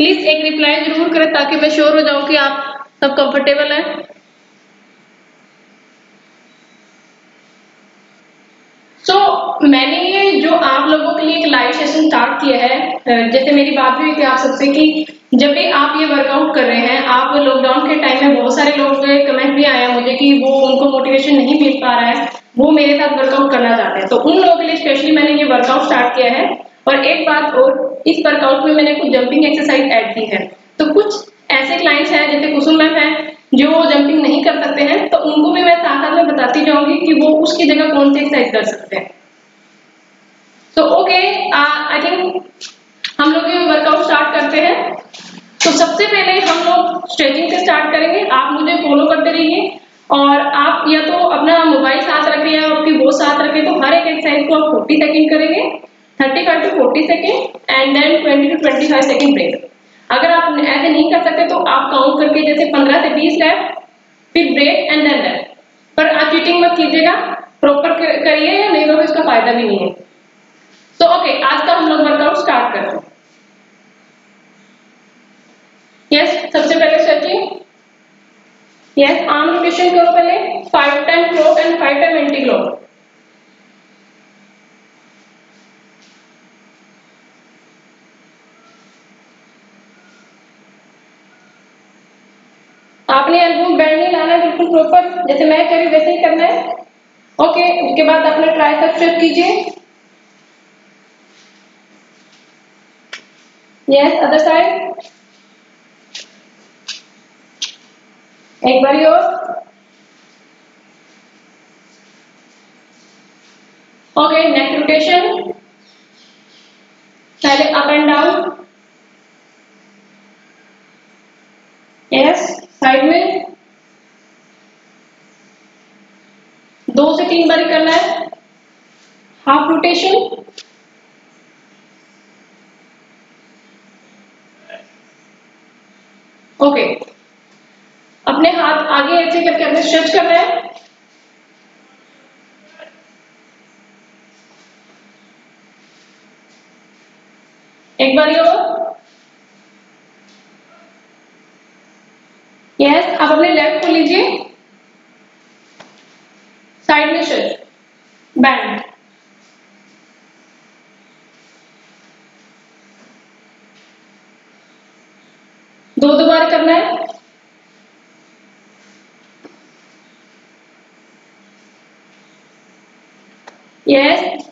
Please एक reply जरूर करें ताकि मैं श्योर हो जाऊं कि आप सब कंफर्टेबल हैं। मैंने ये जो आप लोगों के लिए एक लाइव सेशन स्टार्ट किया है, जैसे मेरी बात भी हुई थी आप सबसे कि जब भी आप ये वर्कआउट कर रहे हैं, आप लॉकडाउन के टाइम में बहुत सारे लोग कमेंट भी आया मुझे कि वो उनको मोटिवेशन नहीं मिल पा रहा है, वो मेरे साथ वर्कआउट करना चाहते हैं, तो उन लोगों के लिए स्पेशली मैंने ये वर्कआउट स्टार्ट किया है। और एक बात और, इस वर्कआउट में मैंने कुछ जंपिंग एक्सरसाइज ऐड की है। तो कुछ ऐसे क्लाइंट्स हैं जैसे कुसुम मैम है जो जंपिंग नहीं कर सकते हैं, तो उनको भी मैं साथ साथ में बताती जाऊंगी कि वो उसकी जगह कौन सी एक्सरसाइज कर सकते हैं। तो ओके, आई थिंक हम लोग ये वर्कआउट स्टार्ट करते हैं। तो सबसे पहले हम लोग स्ट्रेचिंग से स्टार्ट करेंगे। आप मुझे फॉलो करते रहिए और आप या तो अपना मोबाइल साथ रखें या आपकी वो साथ रखें। तो हर एक एक्सरसाइज को आप 40 सेकंड करेंगे, 35 to 40 second and then 20 to 25 second break. अगर आप ऐसे नहीं कर सकते तो आप काउंट करके जैसे 15 से 20 रैप, फिर ब्रेक एंड देन रैप। पर आप चीटिंग मत कीजिएगा, प्रॉपर करिए या नहीं तो इसका फायदा भी नहीं है। तो ओके, आज का हम लोग वर्कआउट स्टार्ट करते हैं। यस, सबसे पहले स्ट्रेचिंग। यस, आर्म रोटेशन करो पहले 5 time clock and 5 time anti clock. आपने एल्बो बैंड नहीं लाना है, बिल्कुल प्रॉपर जैसे मैं कर रही हूं वैसे ही करना है। ओके, उसके बाद अपने ट्राइसेप स्ट्रेच कीजिए। Yes, other side. एक बारी और। ओके, नेक रोटेशन, पहले up and down. Yes, side में 2 से 3 बारी करना है। Half rotation. ओके, अपने हाथ आगे ऐसे करके अपने स्ट्रेच करना है। एक बारी और। यस, आप अपने लेग को लीजिए, साइड में स्ट्रेच, बैंड। दो बार करना है। Yes,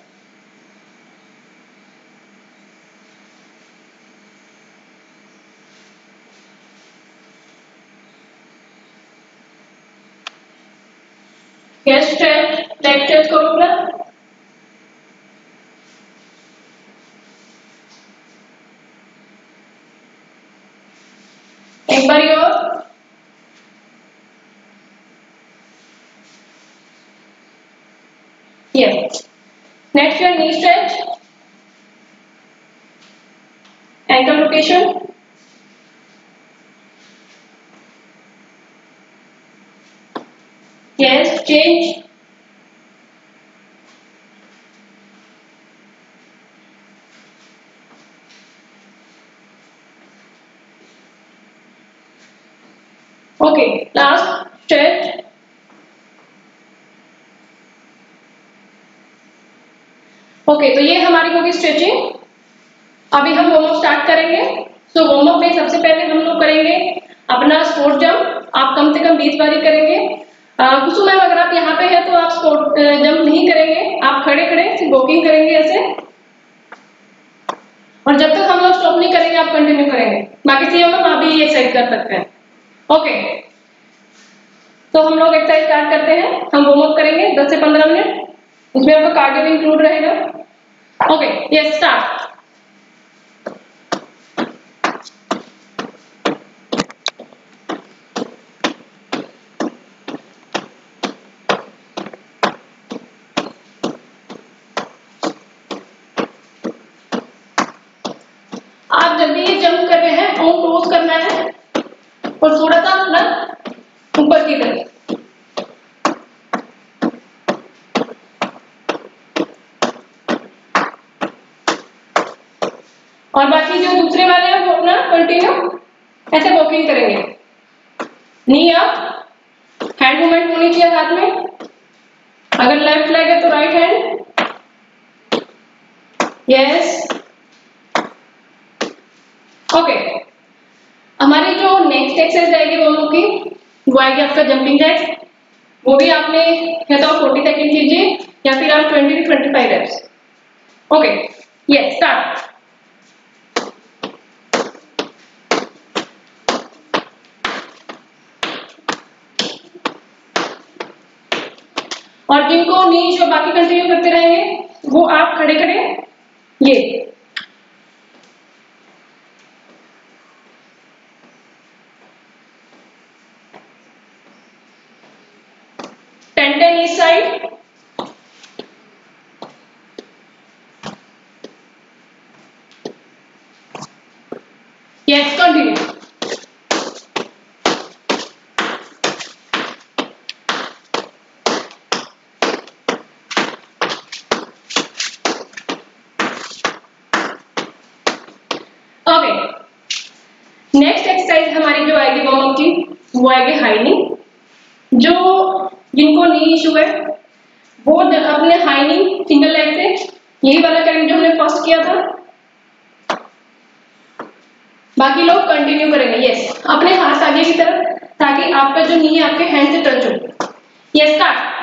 yes, stretch, leg stretch करो पूरा। एक बारी और। Yes, next your knee stretch, ankle rotation. Yes, change. Okay, last stretch. Okay, तो ये हमारी होगी स्ट्रेचिंग। अभी हम वार्म अप स्टार्ट करेंगे। सो वार्म अप में सबसे पहले हम लोग करेंगे अपना स्पोर्ट जंप। आप कम से कम 20 बारी करेंगे। कुसुम मैम, अगर आप यहाँ पे हैं तो आप स्पोर्ट जंप नहीं करेंगे, आप खड़े खड़े सिर्फ वॉकिंग करेंगे ऐसे। और जब तक हम लोग स्टॉप नहीं करेंगे आप कंटिन्यू करेंगे। बाकी सीएम मैम आप भी ये एक्सरसाइज कर सकते हैं। ओके, तो हम लोग एक्सरसाइज स्टार्ट करते हैं। हम वार्म अप करेंगे 10 से 15 मिनट, उसमें आपका कार्डियो भी इंक्लूड रहेगा। Okay, yes, start. आप जब भी ये जंप कर रहे हैं ऑन टोस करना है और थोड़ा सा अपना ऊपर की तरफ। और बाकी जो दूसरे वाले हैं वो अपना कंटिन्यू ऐसे वॉकिंग करेंगे। नी अप, हैंड मूवमेंट होनी चाहिए हाथ में। अगर लेफ्ट लेग है तो राइट हैंड, यस, ओके। हमारी जो नेक्स्ट एक्सरसाइज आएगी दोनों की, वो आएगी आपका जंपिंग जैक्स। वो भी आपने या तो 40 सेकेंड कीजिए या फिर आप 20 to 25 reps. Okay, yes, start. और जिनको नीज और बाकी कंटिन्यू करते रहेंगे वो आप खड़े खड़े ये 10 each side, yes, continue. Okay, next exercise हमारी जो आएगी वार्म अप की, वो आएगी हाई नी। जो जिनको नी इशू है वो अपने हाई नी सिंगल लेग से यही वाला करेंगे जो हमने फर्स्ट किया था। बाकी लोग कंटिन्यू करेंगे, यस, अपने हाथ आगे की तरफ ताकि आपका जो नी आपके हैंड से टच हो। Yes, start.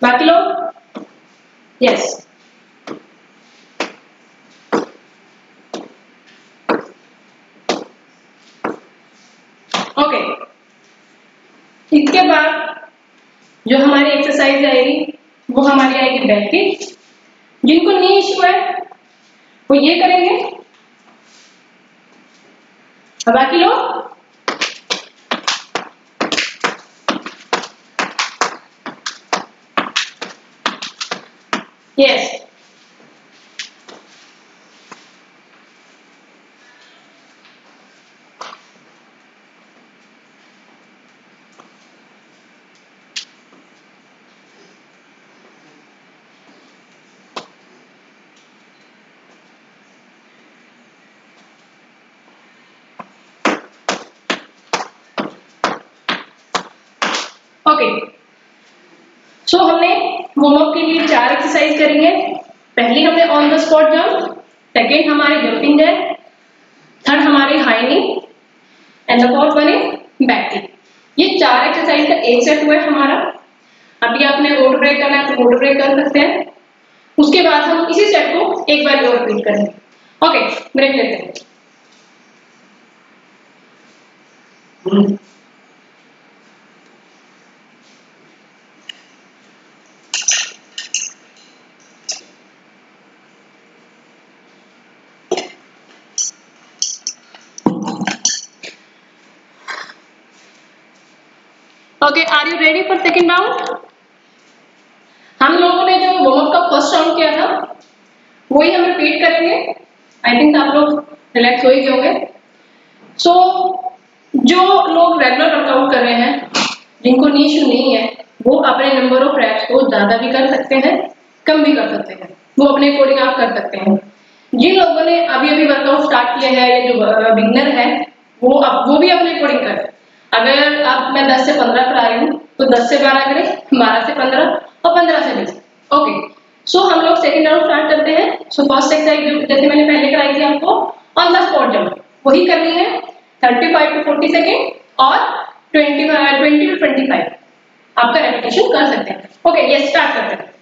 बाकी लोग, यस, ओके। इसके बाद जो हमारी एक्सरसाइज आएगी वो हमारी आएगी बैक की। जिनको नी इशू है वो ये करेंगे, और बाकी लोग यस, ओके। सो हमने वार्म अप के लिए 4 एक्सरसाइज करी है। पहली हमने on the spot jump, second हमारी जंपिंग जैक, थर्ड हमारी high knee and the fourth one is back kick. ये 4 एक्सरसाइज का एक सेट हुआ है हमारा। अभी आपने वोट ब्रेक करना है तो वोट ब्रेक कर सकते हैं। उसके बाद हम इसी सेट को एक बार और रिपीट करेंगे। ओके, ब्रेक लेते हैं। Okay, are you ready for second round? हम लोगों ने जो वार्म अप का फर्स्ट राउंड किया था वही हम रिपीट करेंगे। आई थिंक आप लोग रिलैक्स हो ही गए होंगे। सो जो लोग रेगुलर वर्कआउट कर रहे हैं, जिनको नी इशू नहीं है, वो अपने नंबर ऑफ रैप्स को ज्यादा भी कर सकते हैं, कम भी कर सकते हैं, वो अपने अकॉर्डिंग आप कर सकते हैं। जिन लोगों ने अभी अभी वर्कआउट स्टार्ट किया है या जो बिगनर है वो भी अपने अकॉर्डिंग करें। अगर आप मैं 10 से 15 करा रही हूँ तो 10 से 12 करें, 12 से 15 और 15 से 20। ओके, सो हम लोग सेकेंड राउंड स्टार्ट करते हैं। सो फर्स्ट एक्सरसाइज जैसे मैंने पहले कराई थी आपको ऑन द स्पॉट जंप, वही करनी है 35 to 40 सेकेंड और 20 to 25 आपका रेपिटेशन कर सकते हैं। ओके, ये स्टार्ट करते हैं।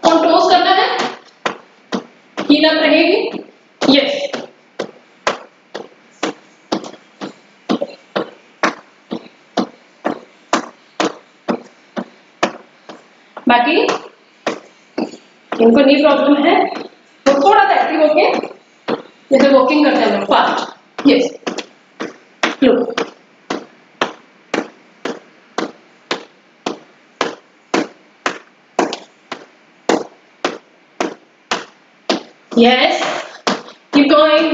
और टोस करना है, हील अप रहेगी, यस, बाकी इनको नी प्रॉब्लम है तो थोड़ा सा एक्टिव होके जैसे वॉकिंग करते हैं फास्ट, यस, लो, yes, keep going,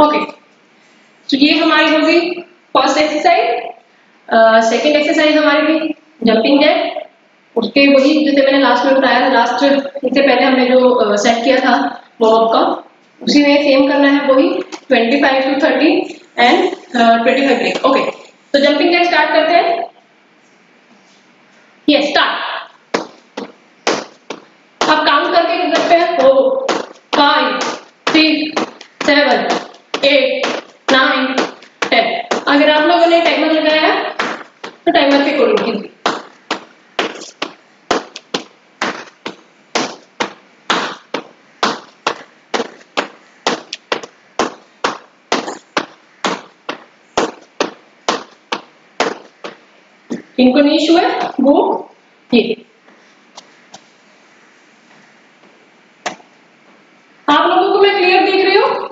ओके, तो ये हमारी होगी फर्स्ट एक्सरसाइज। सेकेंड एक्सरसाइज हमारी थी जंपिंग जैक। उसके वही जैसे मैंने लास्ट में बताया था, लास्ट इससे पहले हमने जो सेट किया था वार्म अप का, उसी में सेम करना है वही 25 to 30 एंड 25 ब्रेक। ओके, तो जंपिंग जैक स्टार्ट करते हैं। Yes, start. आप काउंट करके कर सकते हैं 4 5 6 7 8 9 10। अगर आप लोगों ने टाइमर लगाया है तो टाइमर के अकॉर्डिंग कीजिए। इनको नहीं इशू है वो ये आप लोगों को मैं क्लियर दिख रही हूँ?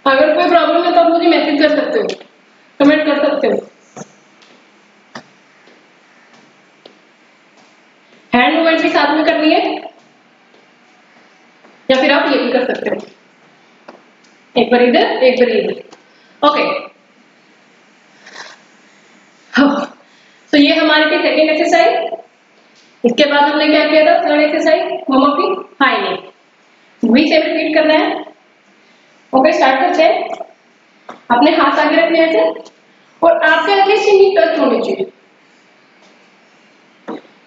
अगर कोई प्रॉब्लम है तो आप मुझे मैसेज कर सकते हो, कमेंट कर सकते हो। हैंड मूवमेंट भी साथ में करनी है या फिर आप ये भी कर सकते हो, एक बार इधर एक बार इधर। ओके, तो ये हमारी थी सेकेंड एक्सरसाइज। इसके बाद हमने क्या किया था थर्ड एक्सरसाइज वार्म अप की हाई नेक, वही सेम रिपीट करना है। ओके, स्टार्ट करते हैं। अपने हाथ आगे रखने हैं ऐसे और आपके आगे से नी टच होनी चाहिए।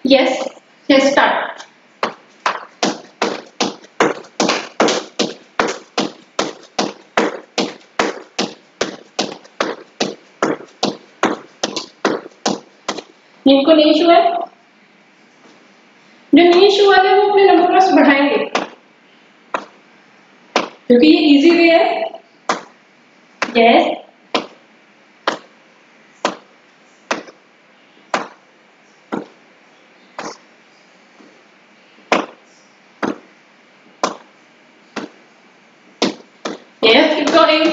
Yes yes, start. जिनको नहीं इशू है, जो नहीं इशू वाले वो अपने नंबर प्लस बढ़ाएंगे क्योंकि ये इजी वे है। Yes, yes, keep going.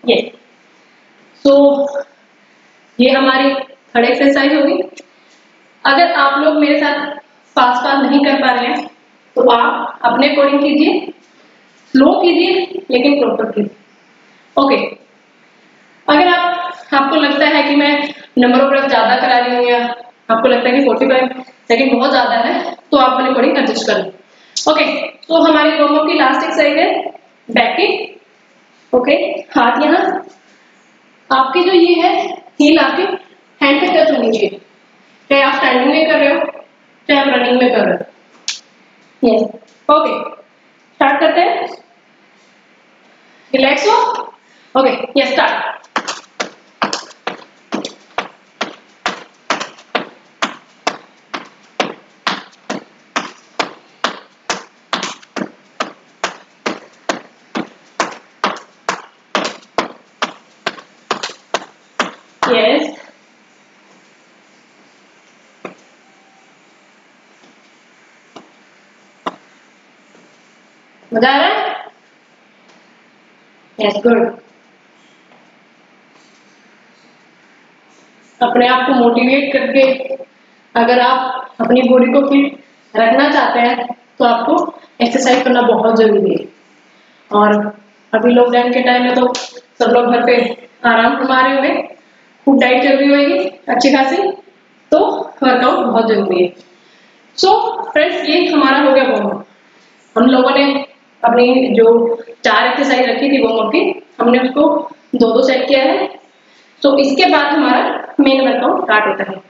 Yes, so ये हमारी थर्ड एक्सरसाइज होगी। अगर आप लोग मेरे साथ फास्ट फास्ट नहीं कर पा रहे हैं तो आप अपने अकॉर्डिंग कीजिए, स्लो कीजिए लेकिन प्रॉपर कीजिए। ओके, अगर आपको लगता है कि मैं नंबर ऑफ ब्रेथ ज्यादा करा रही हूँ या आपको लगता है कि 45 सेकंड बहुत ज्यादा है तो आप अपने अकॉर्डिंग एडजस्ट कर लो। ओके, तो हमारी वार्म अप की लास्ट एक्सरसाइज है बैक किक। ओके, हाथ यहाँ, आपकी जो ये है हील आपके हैंड पे टच होनी चाहिए, चाहे आप स्टैंडिंग में कर रहे हो चाहे आप रनिंग में कर रहे हो। यस, ओके, स्टार्ट करते हैं। रिलैक्स हो। Okay, yes, start. यस, मजा आ रहा है? Yes, good. अपने आप को मोटिवेट करके अगर आप अपनी बॉडी को फिट रखना चाहते हैं तो आपको एक्सरसाइज करना बहुत जरूरी है। और अभी लॉकडाउन के टाइम में तो सब लोग घर पे आराम फरमा रहे होंगे, खूब डाइट चल रही होगी अच्छी खासी, तो वर्कआउट बहुत जरूरी है। सो फ्रेंड्स, ये हमारा हो गया वार्म अप। हम लोगों ने अपनी जो 4 एक्सरसाइज रखी थी वार्म अप की, हमने उसको 2-2 सेट किया है। तो इसके बाद हमारा मेन वर्कआउट स्टार्ट होता है।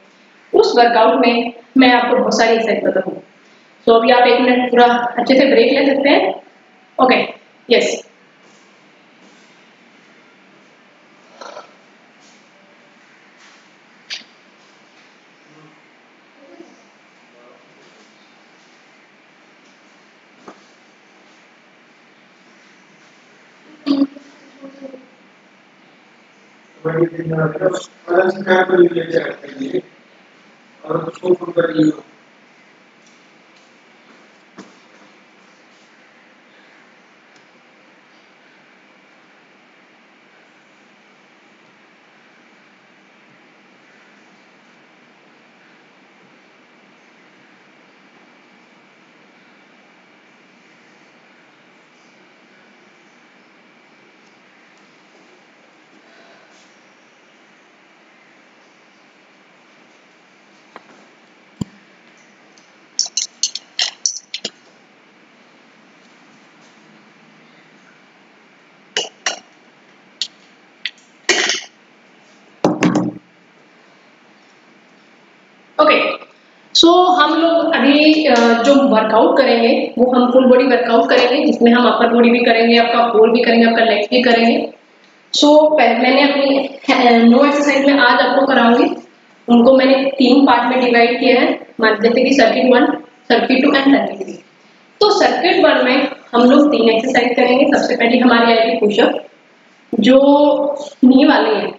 उस वर्कआउट में मैं आपको बहुत सारी एक्सरसाइज बताऊंगी। तो अभी आप 1 मिनट पूरा अच्छे से ब्रेक ले सकते हैं। ओके, यस, और उसको कर लियो। ओके, सो हम लोग अभी जो वर्कआउट करेंगे वो हम फुल बॉडी वर्कआउट करेंगे, जिसमें हम अपर बॉडी भी करेंगे, आपका कोर भी करेंगे, आपका लेग्स भी करेंगे। सो मैंने अपनी 9 एक्सरसाइज में आज आपको कराऊंगी, उनको मैंने 3 पार्ट में डिवाइड किया है, जैसे कि सर्किट 1, सर्किट 2 एंड सर्किट 3। तो सर्किट 1 में हम लोग 3 एक्सरसाइज करेंगे। सबसे पहले हमारी आएगी पुशअप, जो नी वाले हैं,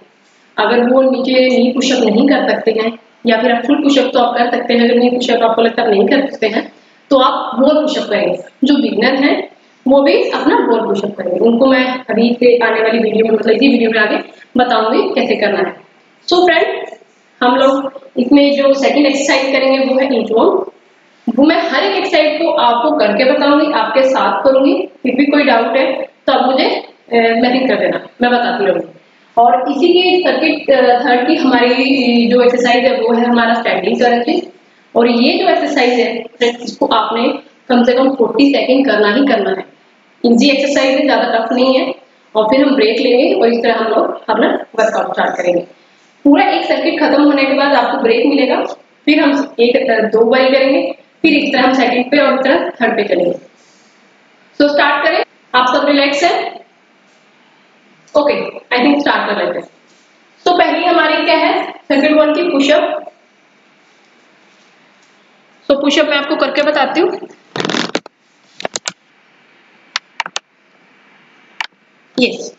अगर वो नीचे नी पुशअप नहीं कर सकते हैं, या फिर आप फुल पुशअप तो आप कर सकते हैं, अगर नी पुशअप आपको लगता है नहीं कर सकते हैं तो आप वॉल पुशअप करेंगे। जो बिगनर हैं वो भी अपना वॉल पुशअप करेंगे, उनको मैं अभी से आने वाली वीडियो में, मतलब इसी वीडियो में आगे बताऊंगी कैसे करना है। सो फ्रेंड, हम लोग इसमें जो सेकंड एक्सरसाइज करेंगे वो है इंचवॉर्म। वो मैं हर एक एक्सरसाइज को आपको करके बताऊंगी, आपके साथ करूंगी। फिर भी कोई डाउट है तो आप मुझे मैसेज कर देना, मैं बताती रहूंगी। और इसी के सर्किट थर्ड की हमारी जो एक्सरसाइज है वो है हमारा स्टैंडिंग करंसी। और ये जो एक्सरसाइज है इसको आपने कम से कम 40 सेकंड करना ही करना है। इजी एक्सरसाइज है, ज्यादा टफ नहीं है। और फिर हम ब्रेक लेंगे और इस तरह हम लोग अपना वर्कआउट स्टार्ट करेंगे। पूरा एक सर्किट खत्म होने के बाद आपको ब्रेक मिलेगा, फिर हम एक 2 बारी करेंगे, फिर इस तरह हम सेकंड पे और इस तरह थर्ड पे चलेंगे। सो स्टार्ट करें, आप सब रिलैक्स हैं? ओके, आई थिंक स्टार्ट कर लेते हैं। तो पहली हमारी क्या है, सर्किट 1 की पुशअप। सो पुशअप मैं आपको करके बताती हूँ। यस,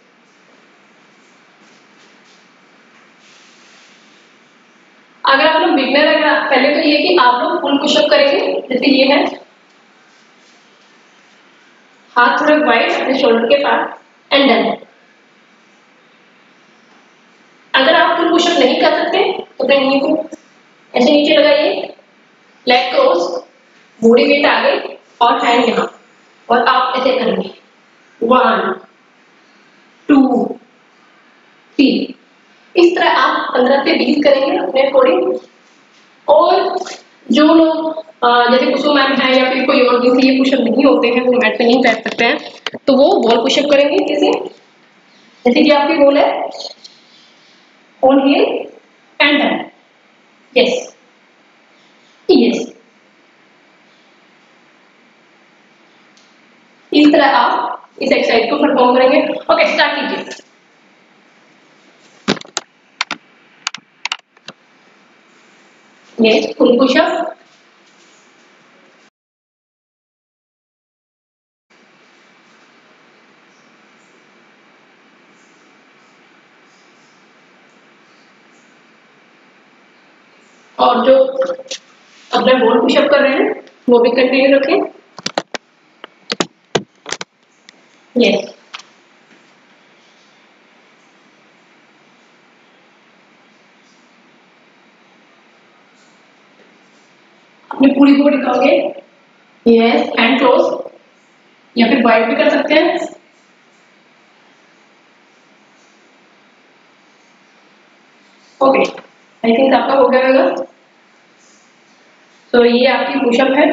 अगर आप लोग बिगनर है, पहले तो ये कि आप लोग फुल पुशअप करेंगे, जैसे ये है, हाथ थोड़े वाइड अपने शोल्डर के पास, एंड डन। अगर आप फुल पुशअप नहीं कर सकते तो अपने नी को ऐसे नीचे लगाइए, लेग क्रॉस, बॉडी वेट आगे और हैंड यहाँ, और आप ऐसे करेंगे 1 2 3। इस तरह आप 15 से 20 करेंगे अपने अकॉर्डिंग। और जो लोग जैसे कुसुम मैम है या फिर कोई और जिनसे ये पुशअप नहीं होते हैं, वो मैट पे नहीं बैठ सकते हैं, तो वो वॉल पुशअप करेंगे। जैसे कि आपकी वॉल है, on here and done. Yes yes, इस तरह आप इस एक्सरसाइज को परफॉर्म करेंगे। ओके, स्टार्ट कीजिए। Yes, full push up. और जो अपने वॉल पुशअप कर रहे हैं वो भी कंटिन्यू रखें। यस, अपनी पूरी बॉडी दिखाओगे। यस, हैंड क्लोज, या फिर वाइड भी कर सकते हैं। ओके, आई थिंक आपका हो गया होगा। तो ये आपकी पुशअप है,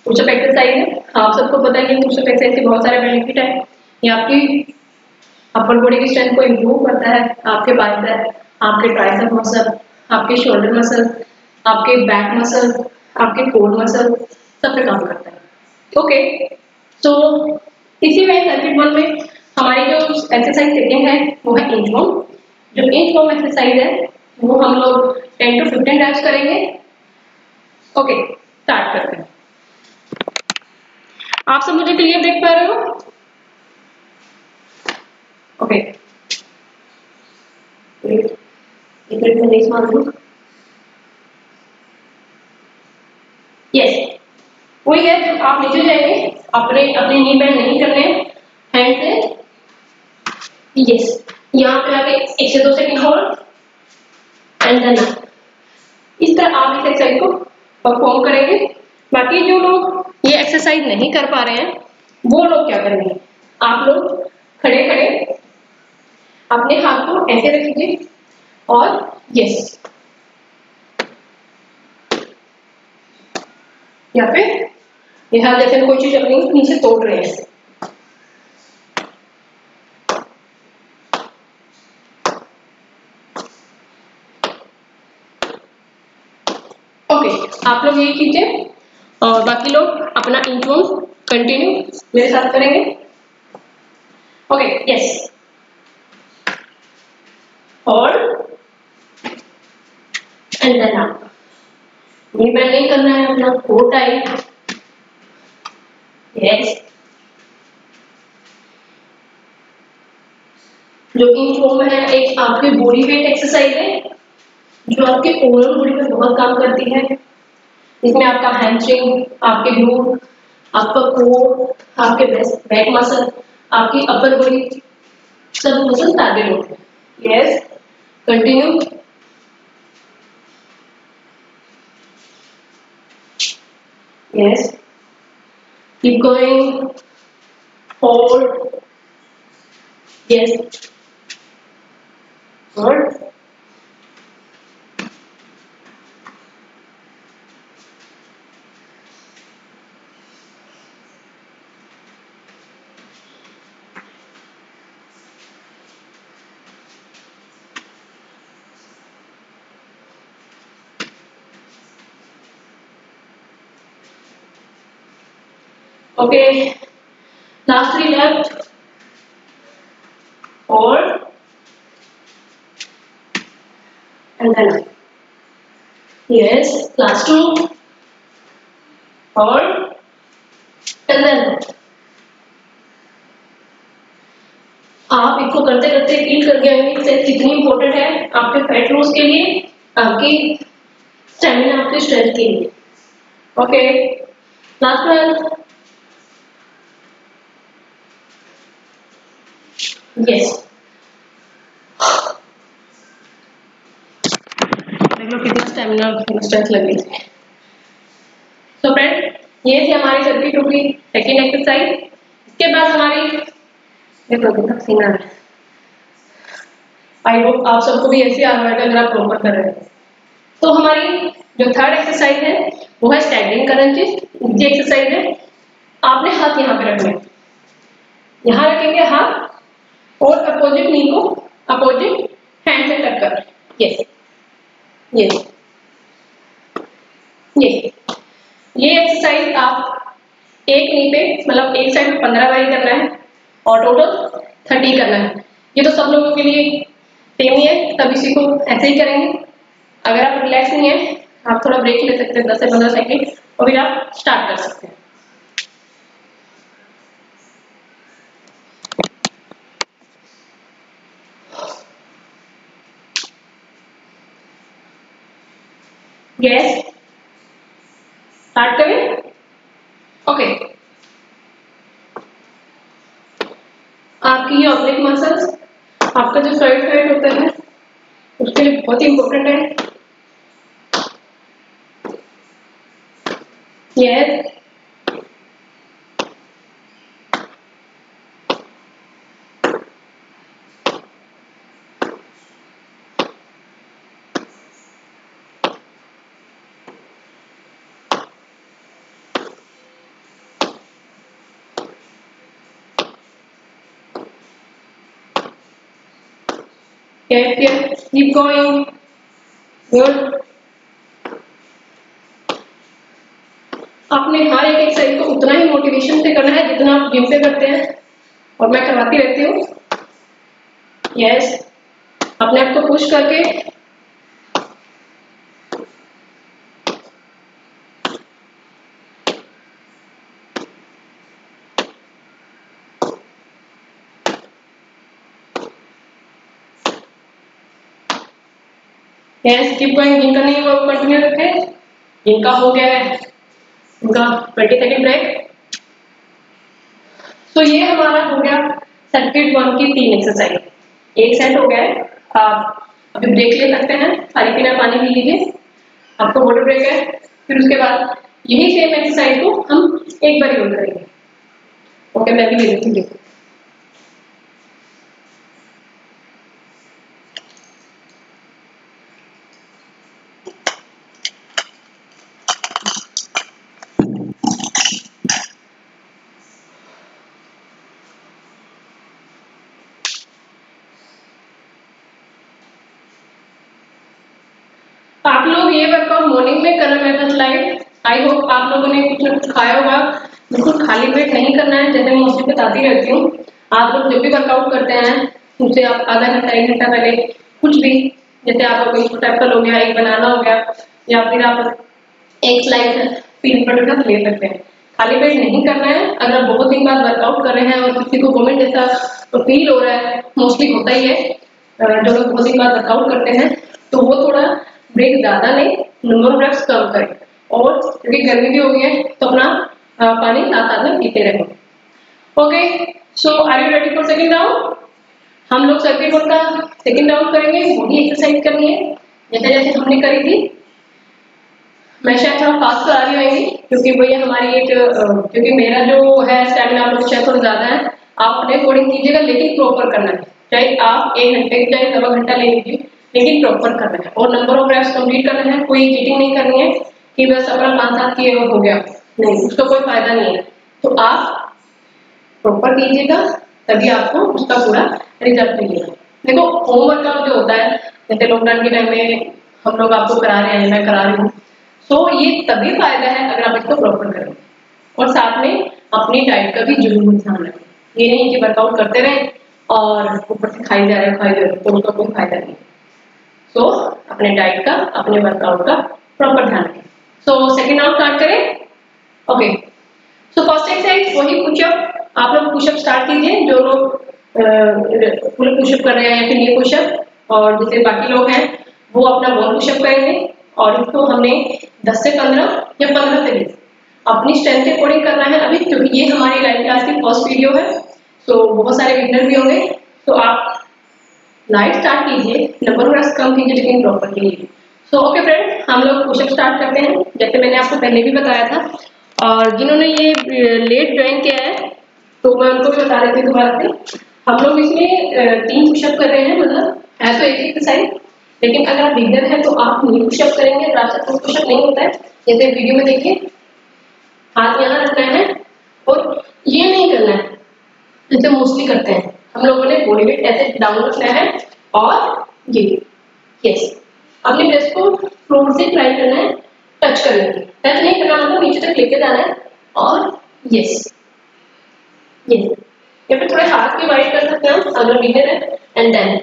पुशअप एक्सरसाइज है। आप सबको पता है कि पुशअप एक्सरसाइज के बहुत सारे बेनिफिट है। ये आपकी अपर बॉडी की स्ट्रेंथ को इम्प्रूव करता है, आपके बाइसेप, आपके ट्राइसेप मसल, आपके शोल्डर मसल, आपके बैक मसल, आपके कोर मसल, सब पे काम करता है। ओके, तो इसी में सर्किट 1 में हमारी जो एक्सरसाइज सेकंड है वो है इंचवॉर्म। जो इंचवॉर्म एक्सरसाइज है वो हम लोग 10 to 15 टाइम्स करेंगे। ओके, स्टार्ट करते हैं। आप सब मुझे क्लियर देख पा रहे हो? ओके, एक मिनट में देख मार दूं। यस, वही है, जब आप नीचे जाएंगे अपने अपने नी बेंड नहीं करने, हैंड से। यस, यहाँ पे आके 1 से 2 सेकंड होल्ड एंड देन इस तरह आप इस एक्सरसाइज को परफॉर्म करेंगे। बाकी जो लोग ये एक्सरसाइज नहीं कर पा रहे हैं वो लोग क्या करेंगे, आप लोग खड़े खड़े अपने हाथ को ऐसे रखिए और यस, या फिर यहाँ जैसे कोई चीज अपनी नीचे तोड़ रहे हैं। आप लोग यही कीजिए और बाकी लोग अपना इंचवॉर्म कंटिन्यू मेरे साथ करेंगे। ओके, यस, और एंड देन अप। ये बैंड नहीं करना है अपना कोर टाइट। यस, जो इंचवॉर्म है एक आपकी बॉडी वेट एक्सरसाइज है जो आपके ओवरऑल बॉडी पे बहुत काम करती है। इसमें आपका हैमस्ट्रिंग, आपके ग्लूट, आपका कोर, आपके बैक मसल, आपकी अपर बॉडी, सब मसल टारगेट होते हैं। Yes, continue. Yes, keep going, forward. Yes, good. Okay, last three left. Forward and then up. Yes, last two. Forward and then up. आप इसको करते करते फील कर गए होंगे कितनी इंपॉर्टेंट है आपके फैट लॉस के लिए, आपकी स्टेमिना, आपकी स्ट्रेंथ के लिए। Okay, last one. यस, देख लो कितना स्टेमिना स्ट्रेंथ लगी थी। तो फ्रेंड, ये थी हमारी 32 की सेकेंड एक्सरसाइज। इसके बाद हमारी देखो कितना सीना है। आई होप आप सबको भी ऐसे आ रहा है अगर आप प्रॉपर कर रहे हैं। तो हमारी जो थर्ड एक्सरसाइज है वो है स्टैंडिंग क्रंचेस। ये एक्सरसाइज है, आपने हाथ यहाँ पे रखने, यहाँ रखेंगे हाथ और अपोजिट नी को अपोजिट हैंड से टक कर। यस, ये ये ये एक्सरसाइज आप एक नी पे मतलब एक साइड में 15 बारी करना है और टोटल 30 करना है। ये तो सब लोगों के लिए सेम ही है, तब इसी को ऐसे ही करेंगे। अगर आप रिलैक्स नहीं है, आप थोड़ा ब्रेक ले सकते हैं 10 से 15 सेकेंड और फिर आप स्टार्ट कर सकते हैं। यस, स्टार्ट करें। ओके, आपकी ये ऑब्लिक मसल्स, आपका जो साइड साइड होता है उसके लिए बहुत ही इंपॉर्टेंट है। Yes, yes, yes, keep going, good. आपने हर एक एक्सरसाइज को उतना ही मोटिवेशन से करना है जितना आप जिम पे करते हैं और मैं करवाती रहती हूँ। यस, अपने आप को पुश करके। Yes, keep going. जिनका नहीं हुआ वो कंटिन्यू रखें, जिनका हो गया है उनका 20 सेकेंड ब्रेक। तो ये हमारा हो गया सर्किट 1 की 3 एक्सरसाइज। एक सेट हो गया है, आप अभी ब्रेक ले सकते हैं, पानी पीना, पानी पी लीजिए, आपको वाटर ब्रेक है। फिर उसके बाद यही सेम एक्सरसाइज को हम एक बार यूज करेंगे। ओके, मैं भी ले लेती हूँ। आप लोग ये वर्कआउट मॉर्निंग में करना मेथड लाइट। आई होप आप लोगों ने कुछ ना कुछ खाया होगा। बिल्कुल खाली पेट नहीं करना है, जैसे मैं मोस्टली बताती रहती हूँ। आप लोग जब भी वर्कआउट करते हैं उससे आप आधा घंटा 1 घंटा पहले कुछ भी, जैसे आपका कोई छोटा एप्पल हो गया, एक बनाना हो गया, या फिर आप एक स्लाइस पीनट बटर का ले सकते हैं। खाली पेट नहीं करना है। अगर आप बहुत दिन बाद वर्कआउट कर रहे हैं और किसी को वोमिट जैसा तो फील हो रहा है, मोस्टली होता ही है जो लोग बहुत दिन बाद वर्कआउट करते हैं, तो वो थोड़ा ब्रेक ज्यादा लें, नंबर ऑफ रेप्स कम करें, और क्योंकि गर्मी भी हो गई है तो अपना पानी साथ में पीते रहें। Okay, so are you ready for second round? हम लोग सर्किट बोर्ड का सेकंड राउंड करेंगे। बॉडी एक्सरसाइज करनी है जैसे जैसे हमने करी थी। मैं शायद थोड़ा फास्ट करा रही होंगी क्योंकि वही हमारी एक क्योंकि मेरा जो है स्टैमिना आप लोग शायद थोड़ा ज्यादा है। आप अपने अकॉर्डिंग कीजिएगा, लेकिन प्रॉपर करना है। चाहे आप 1 घंटे चाहे 1.25 घंटा ले लीजिए, लेकिन प्रॉपर करना है और नंबर ऑफ रेप्स कंप्लीट करना है। कोई चीटिंग नहीं करनी है कि बस अपना 5-7 किए और हो गया, नहीं, उसका कोई फायदा नहीं है। तो आप प्रॉपर कीजिएगा, तभी आपको उसका पूरा रिजल्ट मिलेगा। देखो, होम वर्कआउट जो होता है, जैसे लॉकडाउन के टाइम में हम लोग आपको करा रहे हैं, मैं करा रही हूँ, तो ये तभी फायदा है अगर आप इसको प्रॉपर करें और साथ में अपनी डाइट का भी जरूर ध्यान रखें। ये नहीं कि वर्कआउट करते रहें और ऊपर से खाई जा रहे हो, तो उसका कोई फायदा नहीं। सो अपने डाइट का, अपने वर्कआउट का प्रॉपर ध्यान रखें। सो सेकेंड राउंड स्टार्ट करें। ओके, सो फर्स्ट एक्सरसाइज वही पुशअप। आप लोग पुशअप स्टार्ट कीजिए, जो लोग फुल पुशअप कर रहे हैं या फिर ये पुशअप, और जैसे बाकी लोग हैं वो अपना वॉल पुशअप करेंगे। और इसको हमने 10 से 15 या 15 से 20 अपनी स्ट्रेंथ के अकॉर्डिंग करना है अभी, क्योंकि ये हमारी लाइव क्लास की फर्स्ट वीडियो है, तो बहुत सारे बिगनर भी होंगे। तो आप लाइट स्टार्ट कीजिए, नंबर ऑफ कम कीजिए, लेकिन प्रॉपर कीजिए। सो ओके फ्रेंड्स, हम लोग पुशअप स्टार्ट करते हैं जैसे मैंने आपको पहले भी बताया था। और जिन्होंने ये लेट ज्वाइन किया है तो मैं उनको भी बता देती हूँ दोबारा से। हम लोग इसमें 3 पुशअप कर रहे हैं, मतलब है तो एक एक्सरसाइज, लेकिन अगर आप बिगनर हैं तो आप नहीं पुशअप करेंगे। रास्ता पुशअप नहीं होता है, जैसे वीडियो में देखिए, हाथ यहाँ रखना है और ये नहीं करना है जैसे मोस्टली करते हैं। हम लोगों ने बॉडी वेट ऐसे डाउन रखना है और ये, यस, अपने ब्रेस्ट को फ्लोर से ट्राई करना है टच करने की। टच नहीं करना मतलब नीचे तक लेके जाना है, और यस, ये या फिर थोड़े हाथ की वाइड कर सकते हैं अगर बिगनर है, एंड देन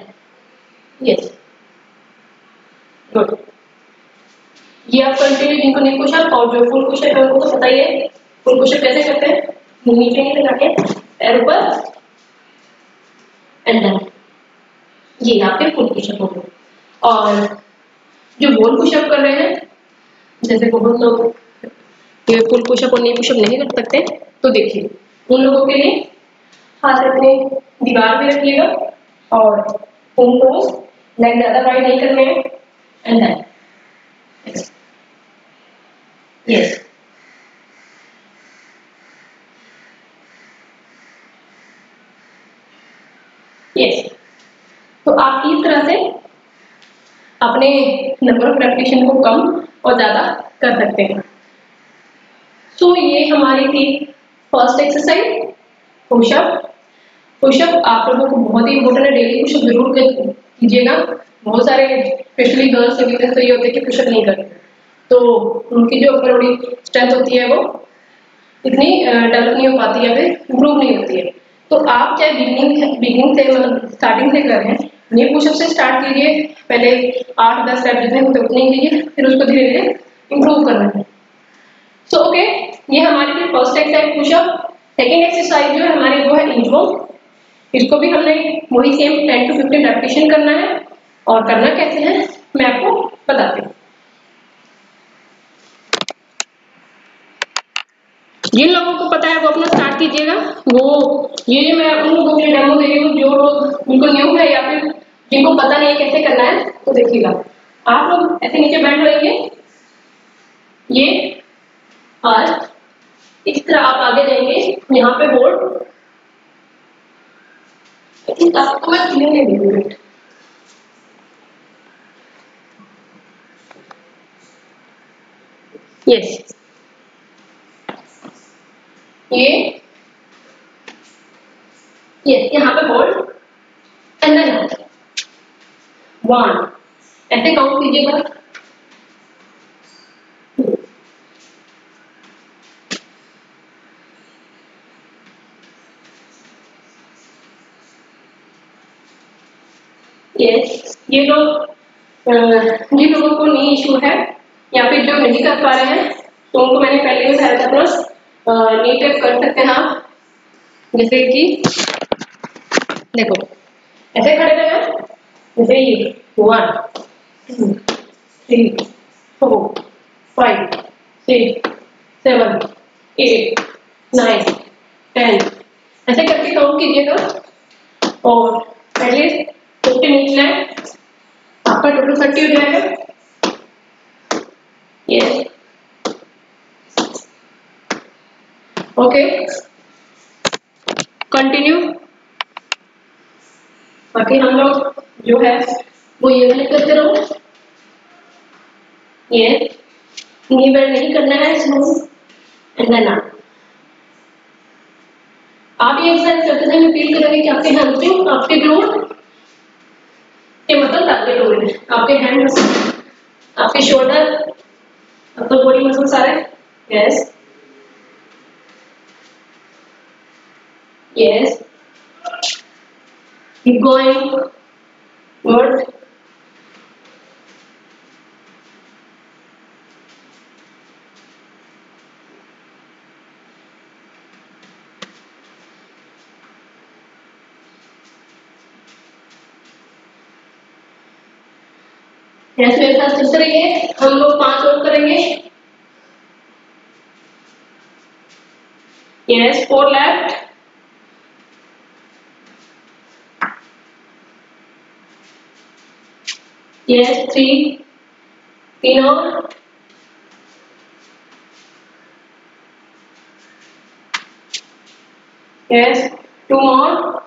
यस, गुड। ये आप कंटिन्यू, जिनको नहीं पुशअप और जो फुल पुशअप है उनको तो पता ही है फुल पुशअप कैसे करते हैं। नीचे नहीं लगा के पैर ऊपर, एंड देन ये आपके फुल पुशअप हो गए। और जो वॉल पुशअप कर रहे हैं, जैसे बहुत लोग ये फुल पुशअप और नी पुशअप नहीं कर सकते, तो देखिए उन लोगों के लिए हाथ अपने दीवार पे रखिएगा और उनको लेग ज्यादा वाइड नहीं करने हैं, एंड देन यस, यस। तो आप इस तरह से अपने नंबर ऑफ रेपिटेशन को कम और ज्यादा कर सकते हैं। तो ये हमारी थी फर्स्ट एक्सरसाइज, पुशअप। पुशअप आप लोगों को बहुत ही इम्पोर्टेंट है, डेली पुशअप जरूर कीजिएगा। बहुत सारे स्पेशली गर्ल्स के वीकनेस तो ये होते हैं कि पुशअप नहीं करते, तो उनकी जो अपर बॉडी स्ट्रेंथ होती है वो इतनी डेवलप नहीं हो पाती है, फिर इम्प्रूव नहीं होती है। तो आप चाहे बिगिनिंग से मतलब स्टार्टिंग से कर रहे हैं, नी पुशअप से स्टार्ट कीजिए। पहले 8-10 स्टेप जितने होते उतने कीजिए, फिर उसको धीरे धीरे इम्प्रूव करना है। सो ओके, ये हमारी थी first exercise push up. Second exercise जो है हमारी वो है इंच वॉक। इसको भी हमने वही सेम 10 to 15 रेपिटेशन करना है, और करना कैसे है मैं आपको बताती हूँ। जिन लोगों को पता है वो अपना स्टार्ट कीजिएगा। वो ये मैं उन लोगों के डेमो दे रही हूँ जो लोग उनको न्यू है या फिर जिनको पता नहीं है कैसे करना है, तो देखिएगा। आप लोग ऐसे नीचे बैठ रहेंगे, ये और इस तरह आप आगे जाएंगे, यहाँ पे होल्ड, आपको मैं फीलिंग नहीं दे दूंगी। यस, ये यहाँ पे होल्ड, एंड देन 1, ऐसे काउंट कीजिएगा, यस, ये लोग जिन लोगों को नी इशू है या फिर जो नहीं कर पा रहे हैं तो उनको मैंने पहले भी बताया था, अपना नी टेप कर सकते हैं आप। जैसे कि देखो ऐसे खड़े रहना, जैसे ये 1 2 3 4 5 6 7 8 9 10 ऐसे करके काउंट कीजिएगा और एटलीस्ट 50 नीचे लाए, आपका टोटल 30 हो जाएगा। Yes, okay, continue. बाकी हम लोग जो है वो ये वाले करते रहो। ये नी बेंड नहीं करना है, स्मूथ एंड देन आप ये एक्सरसाइज करते समय फील करेंगे कि आपके हैमस्ट्रिंग, आपके ग्लूट के मसल टारगेट हो रहे हैं, आपके हैंड मसल, आपके शोल्डर, आपका बॉडी मसल सारे। Yes yes, keep going, good. Yes, मेरे साथ चलते रहिए, हम लोग 5 और करेंगे। यस, 4 लेफ्ट, यस 3 और, yes 2 more,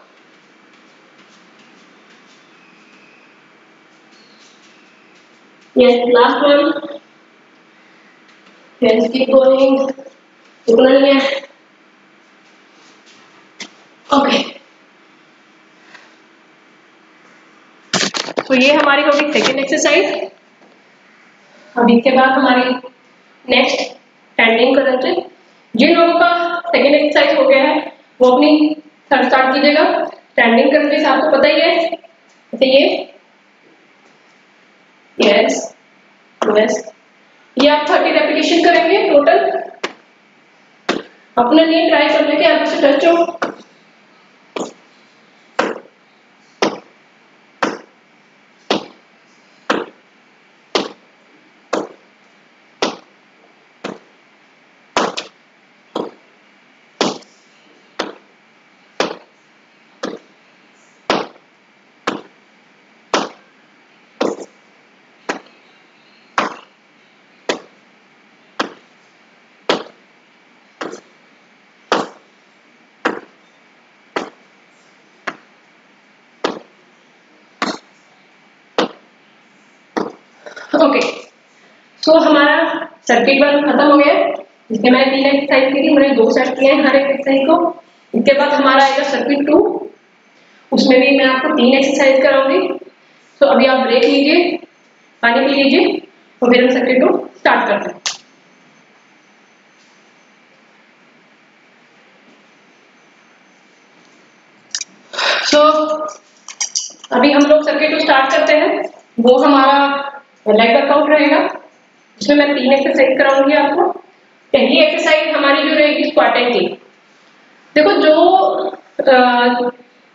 yes last one, yes keep going, रुकना नहीं है। ओके, तो ये हमारी होगी सेकेंड एक्सरसाइज। अब इसके बाद हमारी नेक्स्ट स्टैंडिंग करंट। जिन लोगों का सेकेंड एक्सरसाइज हो गया है वो अपनी थर्ड स्टार्ट कीजिएगा। स्टैंडिंग करंट आपको पता ही है, जैसे ये यस यस, ये आप 30 रेपिटेशन करेंगे टोटल। अपना नी ट्राई करने के आप से टच हो। ओके, सो हमारा सर्किट 1 खत्म हो गया, जिसमें मैंने 3 एक्सरसाइज की थी, मैंने 2 सेट किए हैं हर एक एक्सरसाइज को। इसके बाद हमारा आएगा सर्किट 2, उसमें भी मैं आपको 3 एक्सरसाइज कराऊंगी। तो अभी आप ब्रेक लीजिए, पानी पी लीजिए और फिर हम सर्किट 2 स्टार्ट करते हैं। सो अभी हम लोग सर्किट 2 स्टार्ट करते हैं। वो हमारा लेग वर्कआउट रहेगा, इसमें मैं 3 एक्सरसाइज कराऊंगी आपको। पहली एक्सरसाइज हमारी जो रहेगी स्क्वाटिंग की। देखो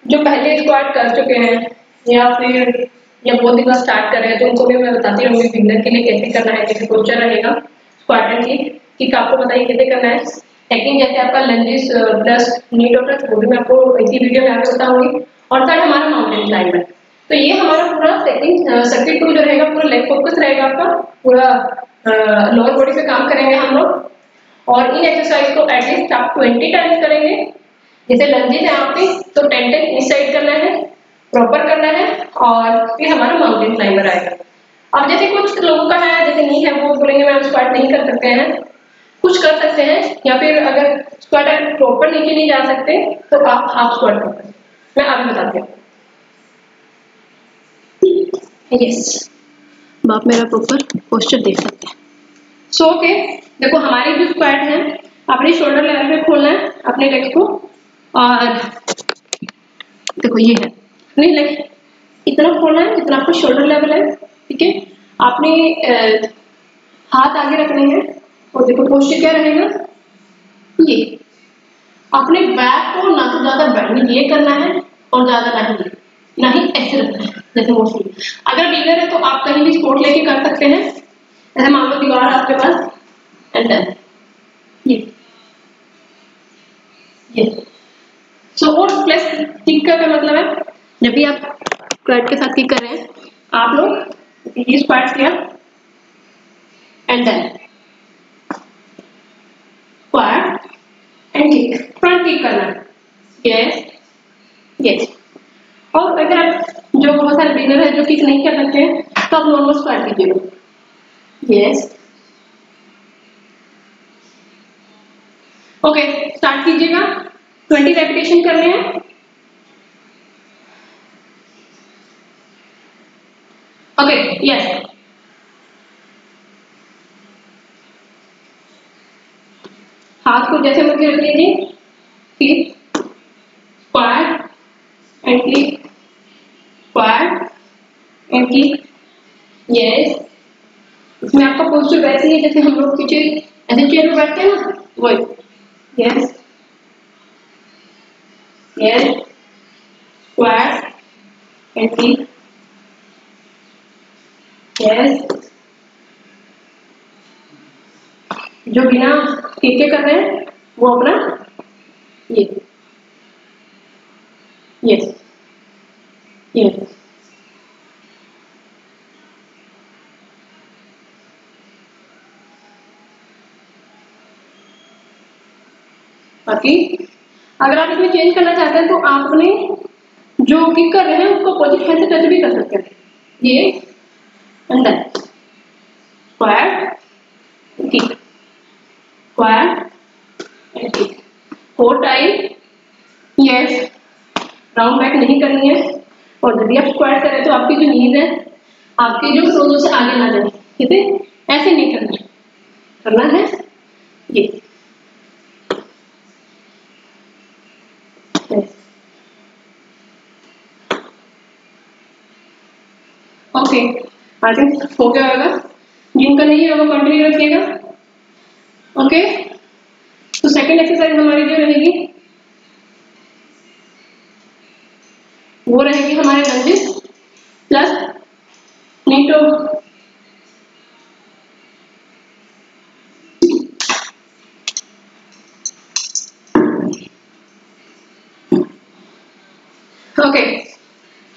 जो पहले स्क्वाट कर चुके हैं या फिर या बहुत दिन बाद स्टार्ट कर रहे हैं तो उनको भी मैं बताती रहूंगी बिगनर के लिए कैसे करना है, कैसे पोस्चर रहेगा स्क्वाटिंग की, ठीक आपको बताइए कैसे करना है। सेकंड जैसे आपका लंजेस प्लस नी टोटल्स वो भी मैं आपको इसी वीडियो में आगे बताऊंगी। और थर्ड हमारा माउंटेन क्लाइंबर। तो ये हमारा पूरा सेकंड सर्किट 2 जो रहेगा पूरा लेग फोकस रहेगा आपका, पूरा लोअर बॉडी पे काम करेंगे हम लोग। और इन एक्सरसाइज को एटलीस्ट आप 20 टाइम्स करेंगे। जैसे लंजेस है आपके तो 10 इस साइड करना है, प्रॉपर करना है, और फिर हमारा माउंटेन क्लाइंबर आएगा। अब जैसे कुछ लोगों का है जैसे नहीं है वो बोलेंगे मैम स्क्वाट नहीं कर सकते हैं, कुछ कर सकते हैं, या फिर अगर स्क्वाट प्रॉपर नीचे नहीं जा सकते तो आप हाफ स्क्वाट कर सकते हैं। मैं आगे बताती हूँ। यस, आप मेरा प्रॉपर पोस्चर देख सकते हैं। सो ओके, देखो हमारी जो स्क्वाट है अपने शोल्डर लेवल पे खोलना है अपने लेग्स को, और देखो ये है अपनी लेग इतना खोलना है जितना आपका शोल्डर लेवल है, ठीक है। आपने हाथ आगे रखने हैं और देखो पोस्चर क्या रहेगा, ये अपने बैक को ना तो ज्यादा बेंड ये करना है और ज्यादा ना ही ऐसे रखना है जैसे मोस्टली। अगर बिगिनर है तो आप कहीं भी सपोर्ट लेके कर सकते हैं, जैसे मान लो दीवार आपके पास एंड देन ये सो और प्लस किक का मतलब है जब भी आप स्क्वाट के साथ किक कर रहे हैं आप लोग ये स्क्वाट किया and then squat and kick, front kick करना है, यस यस। और अगर आप जो बहुत सारे बिगिनर है जो किक नहीं कर सकते हैं तो आप नॉर्मल स्क्वाट कीजिएगा, यस ओके। स्टार्ट कीजिएगा, 20 रेपिटेशन करने हैं। ओके यस हाथ को जैसे मुझे रख लीजिए, फिर squat and kick, squat and kick, yes. इसमें आपका पोस्चर वैसे ही है जैसे हम लोग पीछे ऐसे चेयर पे बैठते हैं ना, वही, yes yes squat and kick, yes. जो बिना किक के कर रहे हैं वो अपना ये, यस यस बाकी अगर आप इसमें चेंज करना चाहते हैं तो आप अपने जो किक कर रहे हैं उसको अपोजिट हैंड से टच भी कर सकते हैं, ये अंदर squat kick, squat and kick, 4 time, yes. Round back नहीं करनी है और जब भी आप स्क्वाट करें तो आपकी जो नीज है आपके जो सोजों से आगे ना जाए, ठीक है, ऐसे नहीं करना है, करना है ये, ओके। आई थिंक हो गया होगा, जिनका नहीं होगा कंटिन्यू रखिएगा, ओके। तो सेकंड एक्सरसाइज हमारी जो रहेगी वो रहेगी हमारे lunges plus knee to, okay.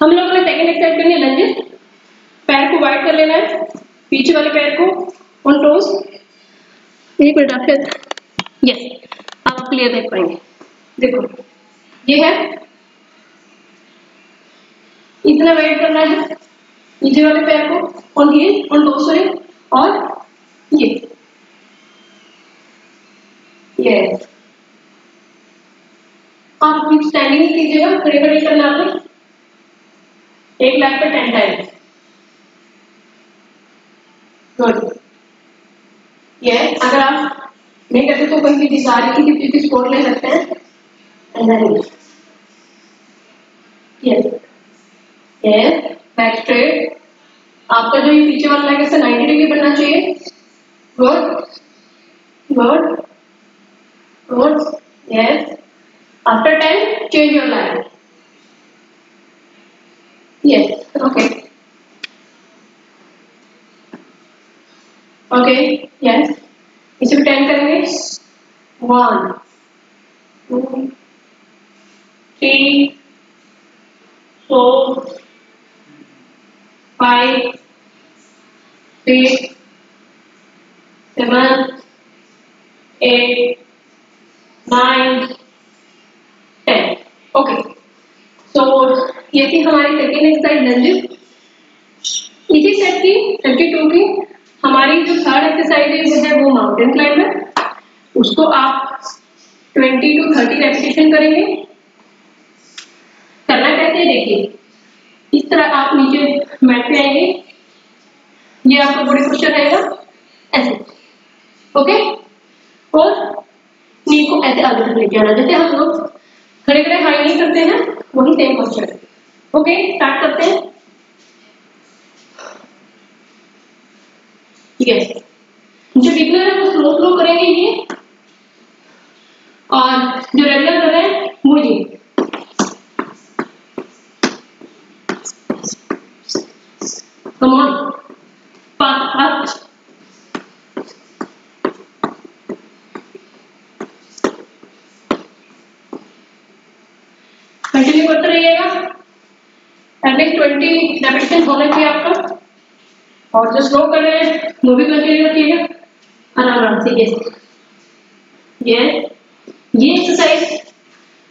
हम लोगों ने सेकंड एक्सरसाइज करनी है लंजेस, पैर को वाइड कर लेना है, पीछे वाले पैर को ऑन टोस, एक मिनट आप यस आप क्लियर देख पाएंगे, देखो ये है, इतना वाइड करना है नीचे वाले पैर को on heel on toes sorry, और ये यस आप स्टैंडिंग कीजिएगा, खड़े खड़े करना आपने एक लाख पे 10 टाइम, गुड यस। अगर आप नहीं करते तो कहीं भी डिजायर की स्पोर्ट ले सकते हैं, यस यस बैक स्ट्रेट, आपका जो ये पीछे वाला लेग है 90 डिग्री बनना चाहिए, good good good, yes. After 10 change your line, yes okay okay yes. इसे भी 10 करेंगे, 1 2 3 4 5 6 7 8 9 10, ओके। सो ये थी हमारी सेकेंड एक्सरसाइज लंजेस। इसी सेट की 32 की हमारी जो थर्ड एक्सरसाइज है वो माउंटेन क्लाइंब है, उसको आप 20 to 30 रेपिटेशन करेंगे। करना कैसे है देखिए, इस तरह आप नीचे मैट पे आएंगे, ये आपका बॉडी पोस्चर रहेगा ऐसे, ओके, और नी को ऐसे आगे तक लेके आना, जैसे हम लोग खड़े खड़े हाई नहीं करते हैं वही सेम पोस्चर है, ओके। स्टार्ट करते हैं, यस, जो बिगनर है वो स्लो स्लो करेंगे ये, और जो रेगुलर कर रहे हैं वो ये। कम ऑन, 5 कंटिन्यू करते रहिएगा। एटलीस्ट 20 रेपिटेशन होना चाहिए आपका। और जो स्लो कर रहे हैं वो भी कंटिन्यू रखिएगा आराम से। ये एक्सरसाइज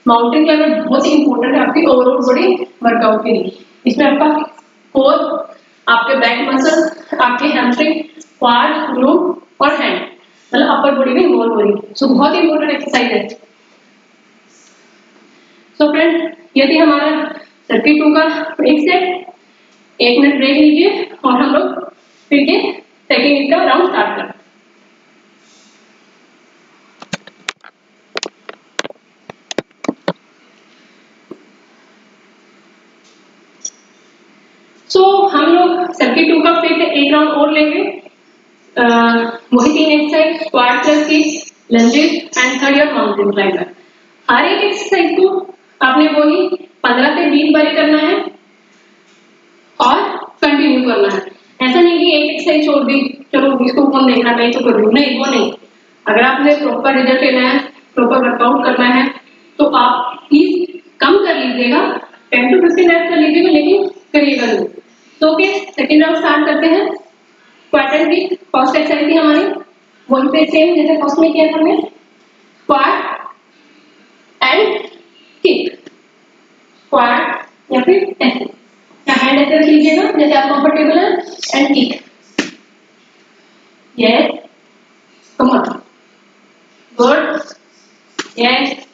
माउंटेन क्लाइंबर बहुत ही इंपॉर्टेंट है आपकी ओवरऑल बॉडी वर्कआउट के लिए। इसमें आपका कोर, आपके बैक मसल, आपके हैमस्ट्रिंग, क्वाड, ग्लूट और हैंड, मतलब अपर बॉडी में इन्वॉल्व हो रही है। सो बहुत ही इंपॉर्टेंट एक्सरसाइज है। सो फ्रेंड, ये थी हमारा सर्किट 2 का एक सेट। 1 मिनट ब्रेक लीजिए और हम लोग फिर के सेकंड का राउंड स्टार्ट करें। हम लोग सर्किट 2 का फिर से एक राउंड और लेंगे। वही 3 exercise, squat plus kicks, lunges and third your mountain climber. हर एक एक्सरसाइज को आपने वही 15 से 20 बार करना है और कंटिन्यू करना है। ऐसा नहीं कि एक एक्सरसाइज छोड़ दी, चलो इसको कौन देखना, मैं तो कर लूँ, नहीं वो नहीं। अगर आपने प्रॉपर रिजल्ट लेना है, प्रॉपर वर्कआउट करना है, तो आप प्लीज कम कर लीजिएगा, 10 to 15 मिनट कर लीजिएगा, लेकिन करिएगा नहीं। तो ओके, सेकेंड राउंड स्टार्ट करते हैं। Squat and kick first exercise थी हमारी, वही पे सेम जैसे फर्स्ट में किया था हमने, स्क्वाट एंड किक, स्क्वाट या फिर ऐसे या हैंड ऐसे रख लीजिएगा जैसे आप कंफर्टेबल है, and kick. Yes, come on, good, yes.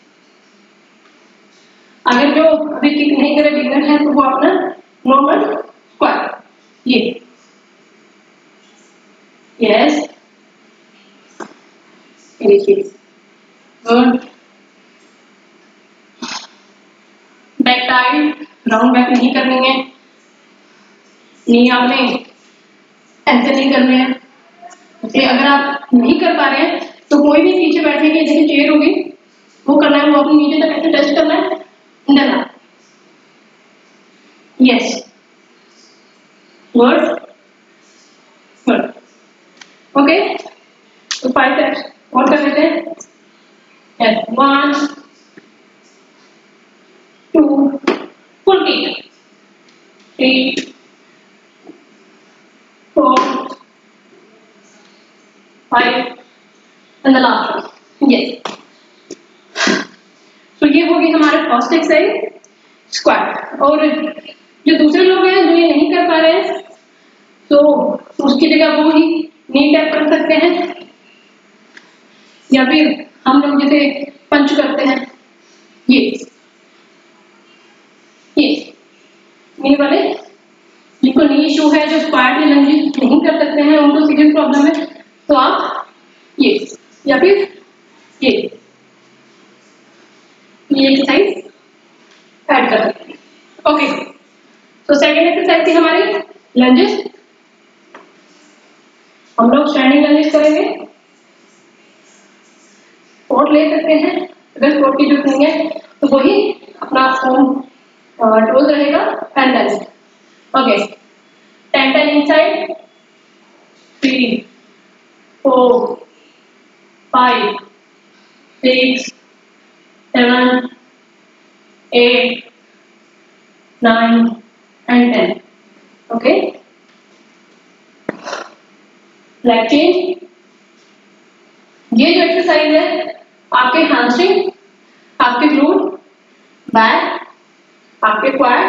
अगर जो अभी किक नहीं करे बिगनर है तो वो अपना नॉर्मल स्क्वाट, ये, yes, good. Back tight, round back नहीं करनी है, नी आपने ऐसे नहीं करने हैं। अगर आप नहीं कर पा रहे हैं तो कोई भी पीछे बैठे के जैसे चेयर होगी वो करना है, वो अपने नीचे तक ऐसे टच करना है, डरना। Yes, good, good, okay. तो 5 सेट्स और कर लेते हैं। 1 2 full kick, 3 4 5 and the last one. Yes, तो ये होगी हमारे फर्स्ट एक्सरसाइज स्क्वाट। और जो दूसरे लोग हैं जो ये नहीं कर पा रहे हैं तो उसकी जगह वो ही नी टैप कर सकते हैं, या फिर हम लोग जैसे पंच करते हैं, ये नी वाले जिनको नी इशू है, जो स्क्वाट या लंजेस नहीं कर सकते हैं, उनको सीरियस प्रॉब्लम है, तो आप ये या फिर ये एक्सरसाइज ऐड कर सकते हैं। ओके, तो सेकेंड एक्सरसाइज थी हमारी लंजेस। हम लोग स्टैंडिंग लंजेस करेंगे। स्पोर्ट ले सकते हैं, अगर स्पोर्ट की जरूरत नहीं है तो वही अपना टोज रहेगा and then okay 10 inside 3 4 5 6 7 8 9 and 10। Okay, leg change. ये जो एक्सरसाइज है आपके हैमस्ट्रिंग, आपके ग्लूट, बैक, आपके क्वाड,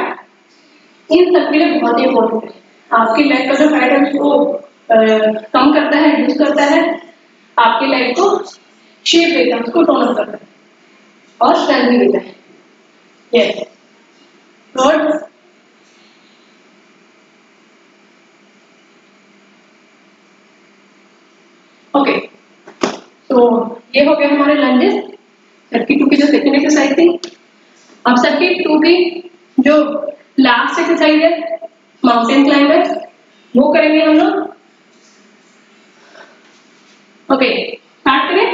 इन सब के लिए बहुत ही इंपॉर्टेंट है। आपकी लेग का जो फैट है उसको कम करता है, रिड्यूस करता है, आपके लेग को शेप देता है, उसको टोन अप करता है और स्ट्रेंथ भी देता है। Yes, good, okay. तो ये हो गया हमारे लंजेस, सर्किट 2 की जो सेकंड एक्सरसाइज थी। अब सर्किट 2 की जो लास्ट एक्सरसाइज है माउंटेन क्लाइंबर, वो करेंगे हम लोग। ओके स्टार्ट करें।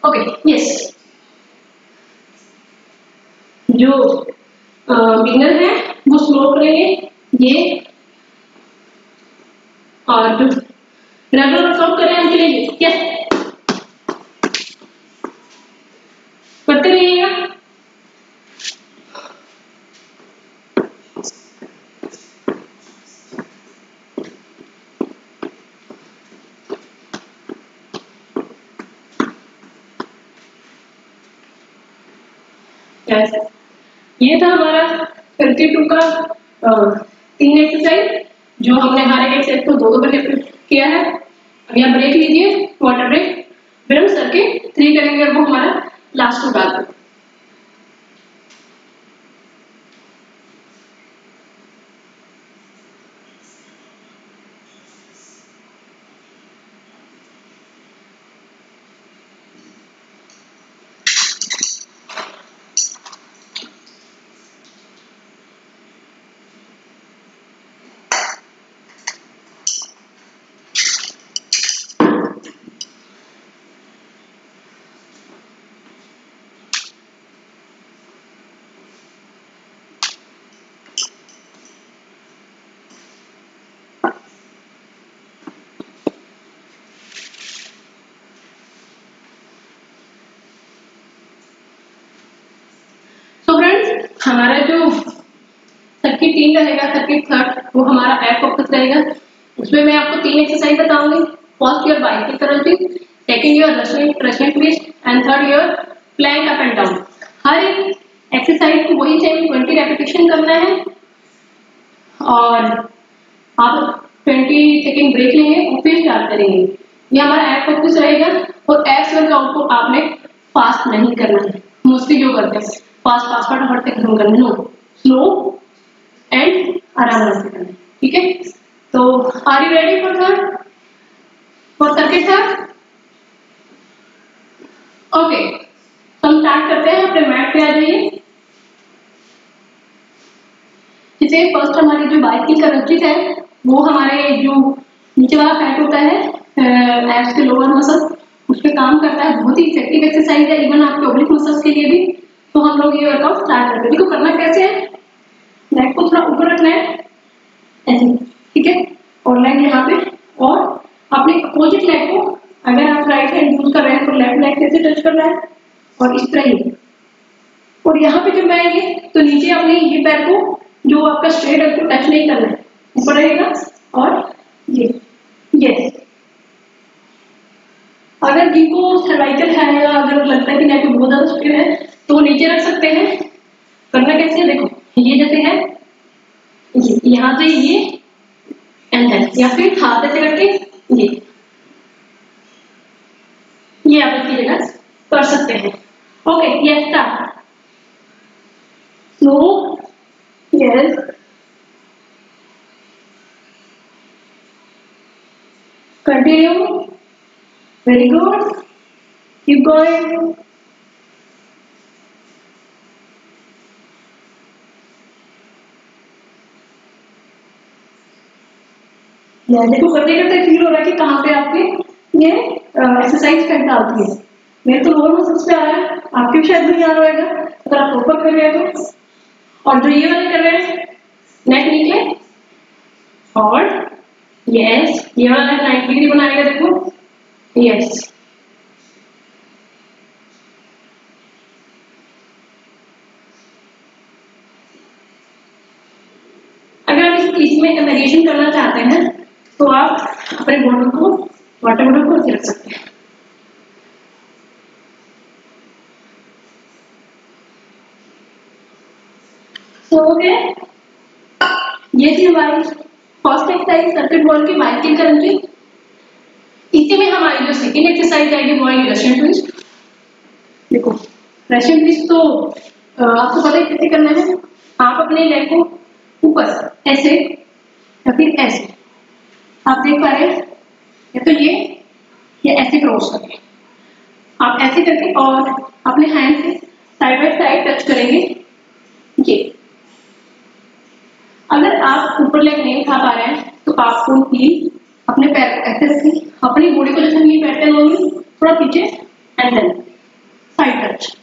ओके यस, जो बिगनर है वो स्लो करेंगे ये, और जो रेगुलर वर्कआउट कर रहे हैं उनके लिए यस करते रहिएगा। ये था हमारा 32 का 3 एक्सरसाइज, जो हमने हर एक एक्सरसाइज को 2-2 करके किया है। अभी आप ब्रेक लीजिए, वाटर ब्रेक, फिर हम सर के 3 करेंगे और वो हमारा लास्ट को डाल दें। हमारा जो सर्किट 3 रहेगा, सर्किट 3 वो हमारा एप फोकस रहेगा। उसमें मैं आपको 3 एक्सरसाइज बताऊंगी। First your bicycle crunching, second your Russian twist and third your plank up and down. हर एक एक्सरसाइज को वही सेम 20 रेपिटेशन करना है और आप 20 सेकेंड ब्रेक लेंगे और फिर स्टार्ट करेंगे। ये हमारा एप फोकस रहेगा और एप्स वर्कआउट को आपने फास्ट नहीं करना है। मोस्टली जो करते हैं फास्ट फास्ट फटाफट से खत्म करना, नो, स्लो एंड आराम से करना, ठीक है। तो are you ready for circuit third? Okay, तो हम स्टार्ट करते हैं। अपने मैट पे आ जाइए। जैसे फर्स्ट हमारी जो बाइसिकल क्रंचिंग है वो हमारे जो नीचे वाला फैट होता है एब्स के लोअर मसल, उस पर काम करता है। बहुत ही इफेक्टिव एक्सरसाइज है इवन आपके ओब्लिक मसल्स के लिए भी। तो हम लोग ये वर्कआउट स्टार्ट करते हैं। देखो करना कैसे है, लेग को थोड़ा ऊपर रखना है ऐसे, ठीक है, और लेग यहाँ पे, और अपने अपोजिट लेग को, अगर आप राइट हैंड यूज कर रहे हैं तो लेफ्ट लेग कैसे टच करना है और इस तरह ही। और यहाँ पे जब मैं ये, तो नीचे अपने ये पैर को जो आपका स्ट्रेट है उसको टच नहीं करना है, ऊपर रहेगा। और ये अगर जिनको सर्वाइकल है या अगर लगता है कि नेक बहुत ज्यादा स्टिफ है तो वो नीचे रख सकते हैं। करना कैसे है, देखो ये जैसे है, यहाँ से ये एंड देन, या फिर हाथ ऐसे करके ये आप इसकी जगह कर सकते हैं। Okay yes, start, slow, yes, continue, very good, keep going. देखो करते करते फील हो रहा है कि कहाँ पे आपके ये एक्सरसाइज इफेक्ट डालती है। मेरे तो लोअर मसल्स पे आ रहा है, आपके भी शायद नहीं आ रहा होगा अगर आप ऊपर कर रहे हैं तो। और जो ये वाले कर रहे हैं, नेक नीचे फॉरवर्ड, यस, ये वाला 90 डिग्री बनाएगा, देखो, यस। अगर आप इसमें वेरिएशन करना चाहते हैं तो आप अपने बॉटल को, वाटर बॉटल को ऐसे रख सकते हैं। तो ओके, ये थी हमारी फर्स्ट एक्सरसाइज सर्किट बॉल की बाइसिकल क्रंचिंग। इसी में हमारी जो सेकेंड एक्सरसाइज आएगी वो आएगी रशियन ट्विस्ट। देखो रशियन ट्विस्ट तो आपको पता है कैसे करना है। आप अपने लेग को ऊपर ऐसे या फिर ऐसे, आप देख पा रहे हैं, या तो ये ऐसे क्रॉस करके, आप ऐसे करके और अपने हैंड से साइड बाय साइड टच करेंगे। ये अगर आप ऊपर लेग नहीं उठा पा रहे हैं तो आपको हील अपने पैर को ऐसे रखिए, अपनी बॉडी को जैसे नहीं बैठते नॉर्मली, थोड़ा पीछे and then side touch.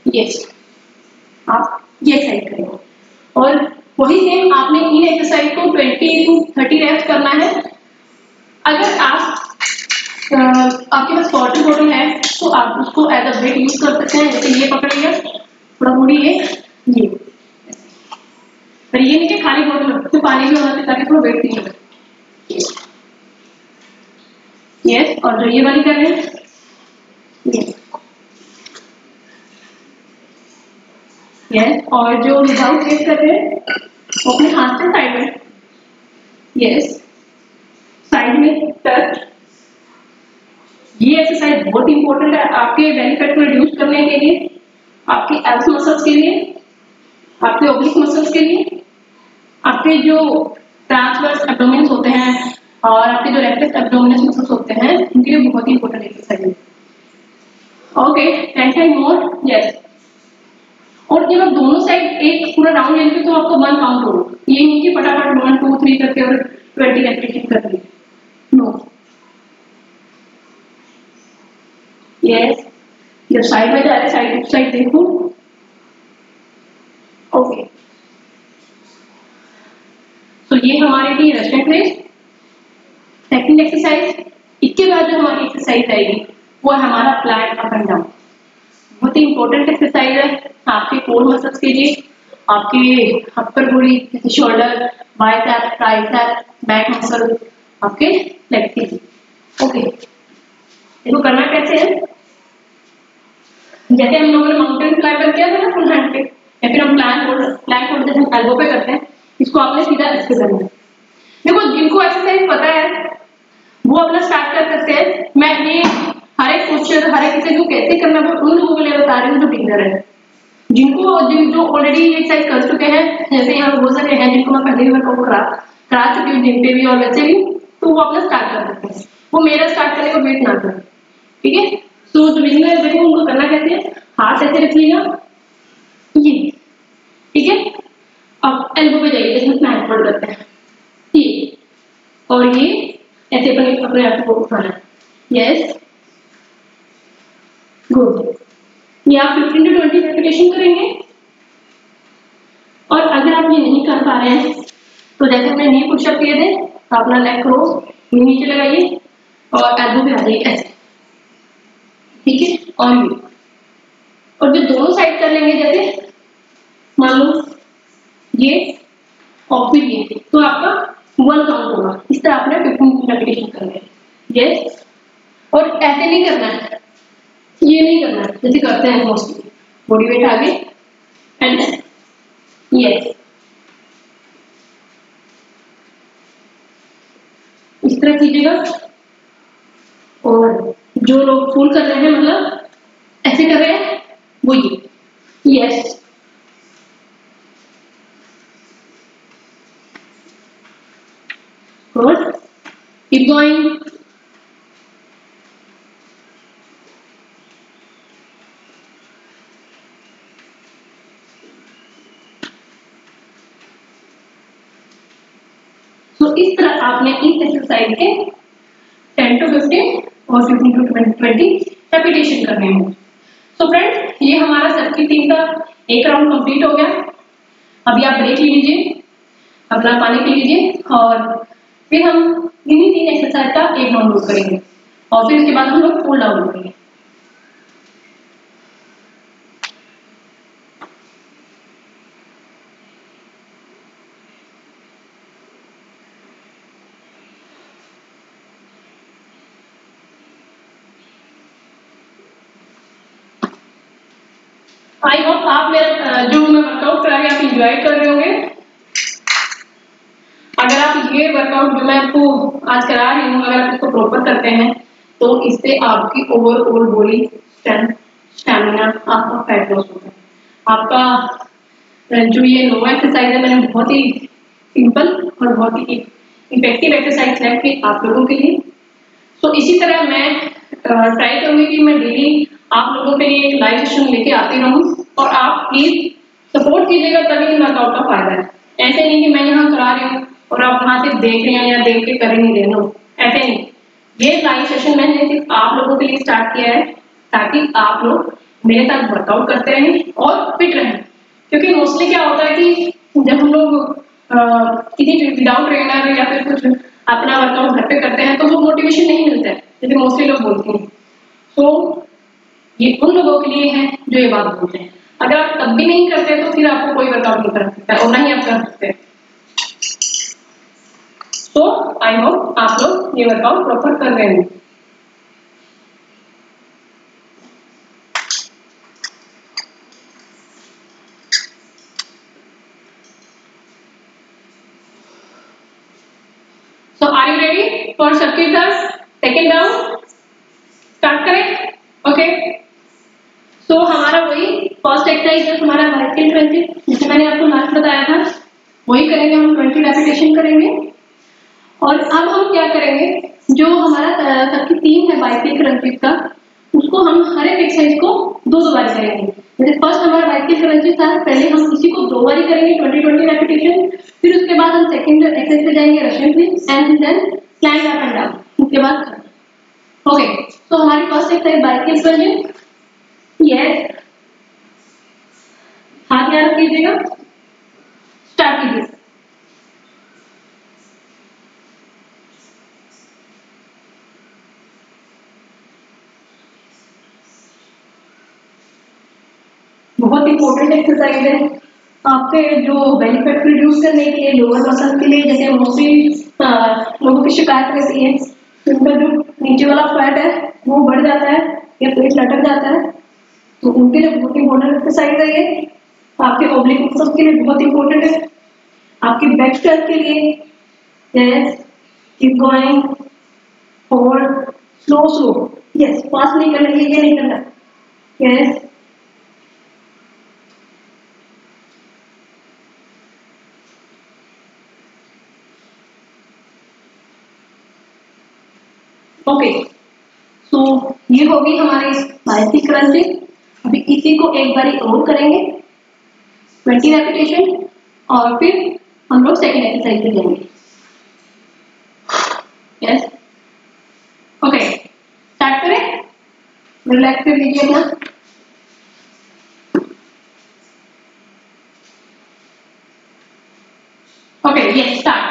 Yes, आप ये साइड करेंगे और वही सेम आपने इन एक्सरसाइज को 20 to 30 रेप्स करना है। अगर आपके पास वाटर बॉटल है तो आप उसको एज अ वेट यूज कर सकते हैं। जैसे ये पकड़ लिया, थोड़ा मुड़िए, ये पर ये नहीं कि खाली बोतल तो पानी भी होना चाहिए ताकि थोड़ा वेट नहीं लगे। यस, और जो ये वाली कर रहे हैं, यस, और जो विदाउट वेट कर रहे हैं वो अपने हाथ से साइड में, यस, साइड में टच। ये एक्सरसाइज बहुत इंपॉर्टेंट है आपके बेली फैट को रिड्यूस करने के लिए, आपके एब्स मसल्स के लिए, आपके ओब्लिक मसल्स के लिए, आपके जो ट्रांसवर्स एब्डोमिनस होते हैं और आपके जो रेक्टस एब्डोमिनस मसल्स होते हैं उनके लिए बहुत ही इंपॉर्टेंट एक्सरसाइज है। Okay, 10 time more. यस, और जब आप दोनों साइड एक पूरा राउंड लेंगे तो आपको 1 काउंट होगा। ये नहीं कि फटाफट 1 2 3 करके और 20 रेपिटेशन कर ली, नो। यस, जब साइड में जा रहे साइड टू साइड देखो। ओके, तो ये हमारे लिए रेस्टिंग प्लेस। सेकंड एक्सरसाइज, इसके बाद जो हमारी एक्सरसाइज आएगी वो है हमारा फ्लैट अप एंड डाउन। बहुत ही इंपॉर्टेंट एक्सरसाइज है आपके कोर मसल्स के लिए, आपके अपर बॉडी जैसे shoulder, bicep, tricep, back muscle, आपके लेग के लिए। ओके, इसको करना कैसे है? जैसे हम लोगों ने माउंटेन क्लाइंबर किया था ना फुल हैंड पे, या फिर हम प्लैंक होल्ड जैसे हम एल्बो पे करते हैं, इसको आपने सीधा ऐसे करना है। देखो, जिनको एक्सरसाइज पता है वो अपना स्टार्ट कर सकते हैं। मैं ये हर एक पोस्चर, हर एक एक्सरसाइज को कैसे करना है उन लोगों के लिए बता रही हूँ जो बिगिनर है। जो ऑलरेडी एक्सरसाइज कर चुके हैं, जैसे यहाँ बहुत सारे हैं जिनको मैं पहले ही वर्कआउट करा चुकी हूँ जिम पे भी और वैसे भी, तो वो अपना स्टार्ट कर सकते हैं। वो मेरा स्टार्ट करने को वेट ना करें, ठीक है। तो जो बिगिनर देखो उनको करना कैसे है, हाथ ऐसे रखिएगा, ये, ठीक है। अब एल्बो पे जाइए जैसे प्लैंक होल्ड करते हैं, ये, और ये ऐसे अपने आप को उठाना है। Yes, good. ये आप 15 to 20 रेपिटेशन करेंगे। और अगर आप ये नहीं कर पा रहे हैं तो जैसे हमने नी पुशअप किए थे, तो अपना लेग क्रॉस नीचे लगाइए और एल्बो पे आ जाइए ऐसे, ठीक है। और जो दोनों साइड कर लेंगे, जैसे मान लो ये और फिर ये, तो आपका 1 काउंट होगा। इस तरह आपने 15 रेपिटेशन करना है। यस, और ऐसे नहीं करना है, ये नहीं करना है जैसे करते हैं मोस्टली, बॉडी वेट आगे एंड यस, इस तरह कीजिएगा। और जो लोग फुल कर रहे हैं, मतलब ऐसे कर रहे हैं, वो ये, यस, गुड, कीप गोइंग। तो इस तरह आपने इस एक्सरसाइज के 10 to 15 और 15 to 20 रेपिटेशन करने हैं। तो फ्रेंड्स, ये हमारा सर्किट 3 का एक राउंड कंप्लीट हो गया। अभी आप ब्रेक ले लीजिए, अपना पानी पी लीजिए और फिर हम इन्हीं 3 एक्सरसाइज का एक राउंड करेंगे और फिर उसके बाद हम लोग कूल डाउन करेंगे। आई होप आप मेरा जो मैं वर्कआउट करा रही आप इंजॉय कर रहे होंगे। अगर आप ये वर्कआउट जो मैं आपको आज करा रही हूँ, अगर आप इसको प्रॉपर करते हैं तो इससे आपकी ओवरऑल बॉडी स्ट्रेंथ, स्टैमिना, आपका फैट लॉस होगा। आपका जो ये नो एक्सरसाइज है, मैंने बहुत ही सिंपल और बहुत ही इफेक्टिव एक्सरसाइज है कि आप लोगों के लिए। तो इसी तरह मैं ट्राई करूंगी कि मैं डेली आप लोगों के लिए एक लाइव सेशन लेके आती रहूं और आप प्लीज सपोर्ट कीजिएगा, तभी इन वर्कआउट का फायदा है। ऐसे नहीं कि मैं यहाँ करा रही हूँ और आप वहां से देख रहे हैं या देख के कर ही नहीं रहे हो। ऐसे नहीं, ये लाइव सेशन मैंने सिर्फ आप लोगों के लिए स्टार्ट किया है ताकि आप लोग मेरे साथ वर्कआउट करते रहें और फिट रहें। क्योंकि मोस्टली क्या होता है कि जब हम लोग किसी विदाउट ट्रेनर या फिर कुछ अपना वर्कआउट घर पे करते हैं तो वो मोटिवेशन नहीं मिलता है, जैसे मोस्टली लोग बोलते हैं। तो ये उन लोगों के लिए है जो ये बात बोलते हैं। अगर आप तब भी नहीं करते तो फिर आपको कोई वर्कआउट नहीं कर सकता और ना ही आप कर सकते। तो आई होप आप लोग ये वर्कआउट प्रॉपर कर रहे हैं। So are you ready for circuit class second down? Start करें? ओके। सो हमारा वही फर्स्ट एक्सरसाइज है हमारा बाइसिकल क्रंचिंग, जैसे मैंने आपको लास्ट बताया था वही करेंगे हम, 20 रेपिटेशन करेंगे। और अब हम क्या करेंगे, जो हमारा सबकी टीम है बाइसिकल क्रंचिंग का, उसको हम हर एक एक्सरसाइज को दो बार करेंगे। जैसे फर्स्ट हमारा बाइसिकल क्रंचिंग था, पहले हम इसी को 2 बार करेंगे 20 रेपिटेशन, फिर उसके बाद हम सेकंड एक्सरसाइज पे जाएंगे Russian switch and then climb up and down, उसके बाद ओके। तो हमारी first exercise bicycle crunching. Yes, हाथ यहाँ रख लीजिएगा, स्टार्ट कीजिए। बहुत इंपॉर्टेंट एक्सरसाइज है आपके जो बेनिफिट रिड्यूस करने के लिए, लोअर मसल के लिए। जैसे मोस्टली लोगों की शिकायत रहती है उनका जो नीचे वाला फैट है वो बढ़ जाता है या पेट लटक जाता है, तो उनके लिए बहुत इंपॉर्टेंट एक्सरसाइज है ये। आपके ओब्लिक मसल्स के लिए बहुत इंपॉर्टेंट है, आपकी बैक स्ट्रेच के लिए। Yes, keep going forward, slow slow. Yes, fast नहीं करना, ये नहीं करना। Yes, okay. सो ये होगी हमारी बाइसिकल क्रंचिंग। अभी इसी को एक बारी और करेंगे 20 रेपिटेशन और फिर हम लोग सेकंड एक्सरसाइज पे जाएंगे। यस, ओके, स्टार्ट करें। रिलैक्स कर लीजिए अपना। Okay, yes, start.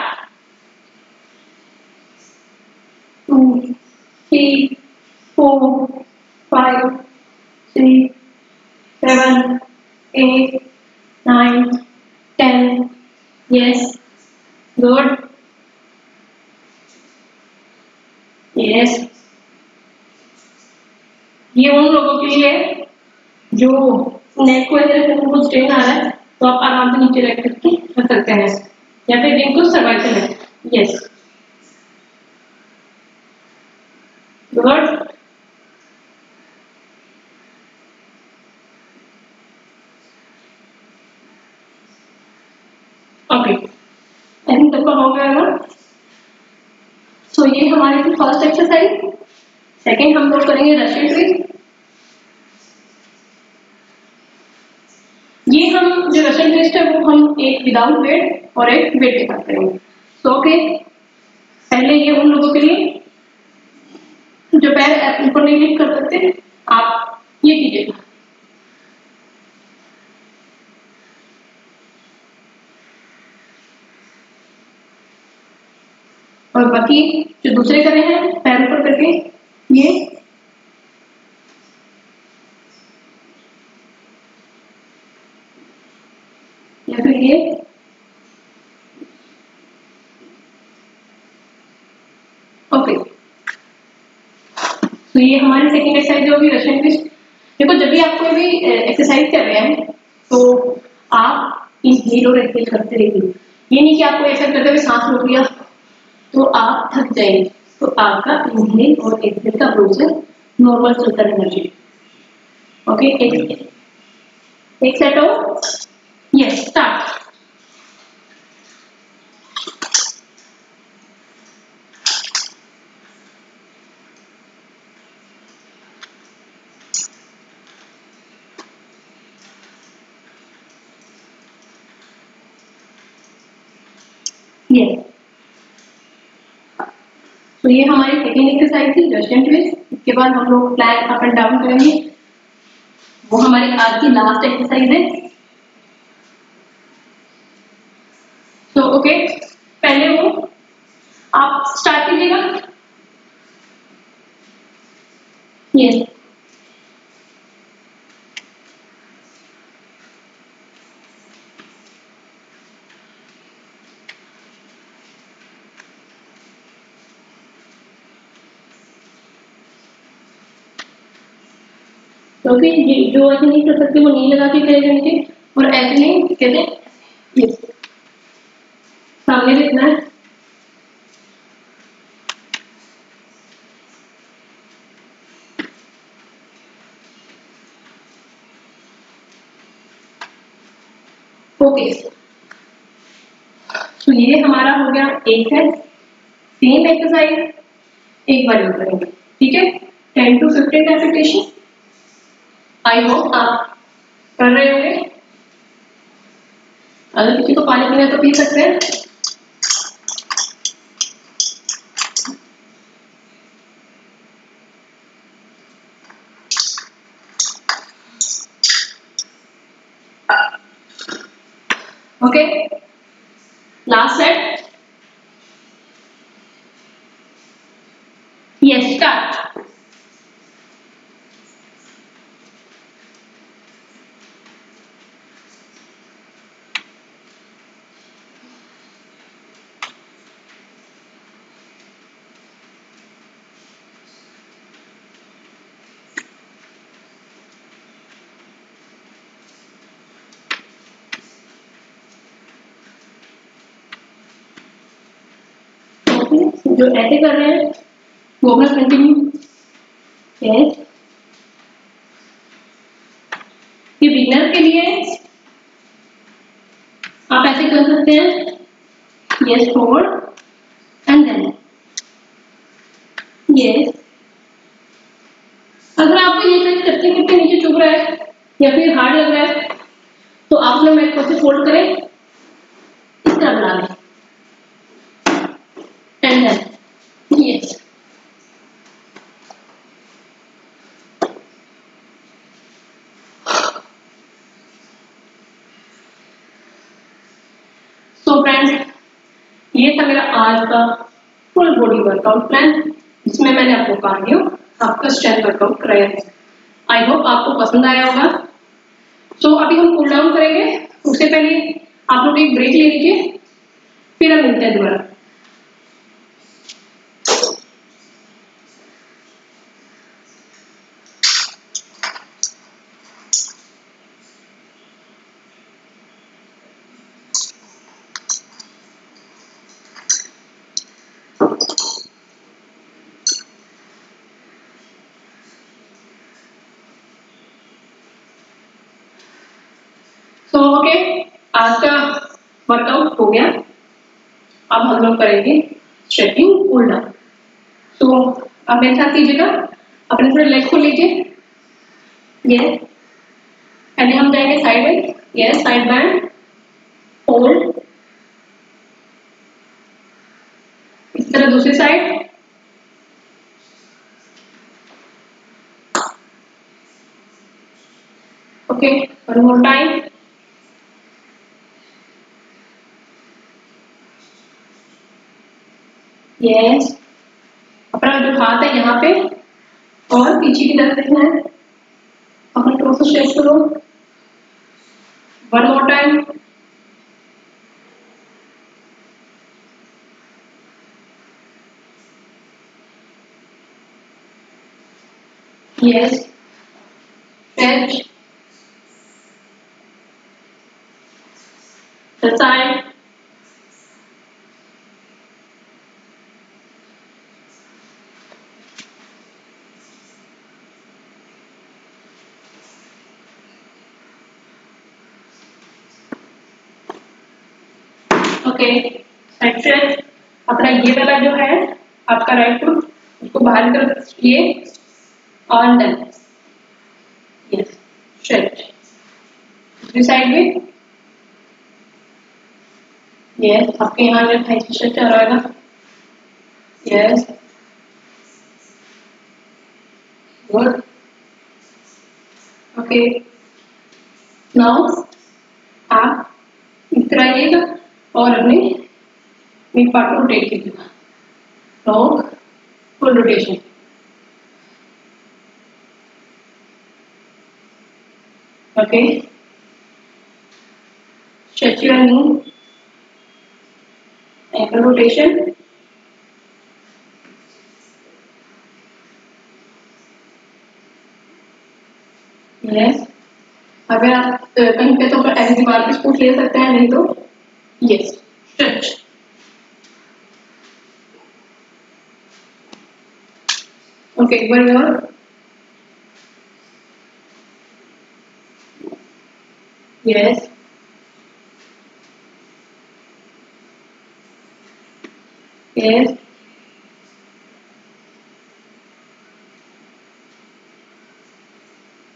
2 3 4 5 6 7 8 9 10। Yes, good. Yes, ये उन लोगों के लिए जो नेक को ऐसे रखकर उनको स्ट्रेन आ रहा है, तो आप आराम से नीचे रख करके रख सकते हैं, या फिर जिनको सर्वाइकल है। Yes, good. Okay, I think सबका हो गया ना। सो ये हमारी थी फर्स्ट एक्सरसाइज। सेकंड हम लोग करेंगे रशियन स्विच। ये हम जो रशियन ट्विस्ट है वो हम एक विदाउट वेट और एक वेट के साथ करेंगे। सो ओके, पहले ये उन लोगों के लिए जो पैर ऊपर नहीं लिफ्ट कर सकते, आप ये कीजिएगा। और बाकी जो दूसरे करे हैं पैर ऊपर करके, ये या फिर ये। ओके, तो ये हमारी सेकंड एक्सरसाइज होगी रशियन ट्विस्ट। देखो, जब भी आप कोई भी एक्सरसाइज कर रहे हैं तो आप इनहेल और एक्सहेल करते रहिए। ये नहीं कि आपको ऐसा करते हुए सांस रोक लिया तो आप थक जाएंगे, तो आपका इनहेल और एक्सहेल का प्रोसेस नॉर्मल चलता रहना चाहिए। ओके, एक सेट हो। Yes, start. यस, तो ये हमारी सेकेंड एक्सरसाइज थी जस्ट एंड ट्विस्ट। इसके बाद हम लोग फ्लैग अप एंड डाउन करेंगे, वो हमारी आज की लास्ट एक्सरसाइज है। तो ओके, पहले वो आप स्टार्ट कीजिएगा। यस, क्योंकि जो ऐसे नहीं कर सकते वो नहीं लगा के करेगा नीचे, और ऐसे नहीं कहते ये सामने देखना है। ओके, तो ये हमारा हो गया एक है। सेम एक्सरसाइज एक बार यूज करेंगे, ठीक है। 10 to 15 रेपिटेशन। आई होप आप कर रहे होंगे। अगर किसी को पानी पीना है तो पी सकते हैं। Okay, last set. Yes, start. जो ऐसे कर रहे हैं वो अपना कंटिन्यू। यस, ये बिगिनर के लिए आप ऐसे कर सकते हैं। Yes, forward and then yes. अगर आपको ये चेक करते हैं कि नीचे चुभ रहा है या फिर हार्ड लग रहा है, तो आप अपने मैट को से फोल्ड करें, इस तरह बना लें and then yes. So friends, ये था मेरा आज का फुल बॉडी वर्कआउट प्लान, जिसमें मैंने आपको कार्डियो, आपका स्ट्रेंथ वर्कआउट कराया है। आई होप आपको पसंद आया होगा। सो अभी हम कूल डाउन करेंगे, उससे पहले आप लोग एक ब्रेक ले लीजिए, फिर हम मिलते हैं दोबारा। तो ओके, आज का वर्कआउट हो गया। अब हम लोग करेंगे स्ट्रेचिंग कूल डाउन। तो अब मेरे साथ कीजिएगा, अपने थोड़े लेग को लीजिए। यस, पहले हम जाएंगे साइड में। यस, साइड बैंड, होल्ड, इस तरह दूसरी side. Okay, one more time. Yes, अपना जो हाथ है यहाँ पे और पीछे की तरफ देखना है, अपने टो से स्ट्रेच करो। One more time. Yes, stretch the side। Okay, side stretch. अपना ये वाला जो है आपका राइट फुट, उसको बाहर की तरफ किए और देन यस स्ट्रेच। दूसरी साइड में यस, आपके यहाँ जो थाई स्ट्रेच आ रहा है। Yes, good. ओके, नाउ आप इस तरह आइएगा और अपने मिड पार्ट को रोटेट कीजिएगा। Long full rotation. Okay, stretch your knee, ankle rotation. Yes. अगर आप कहीं पे तो ऐसी दीवार पे स्पूट ले सकते हैं, नहीं तो yes, stretch. Okay, one more. Yes. Yes.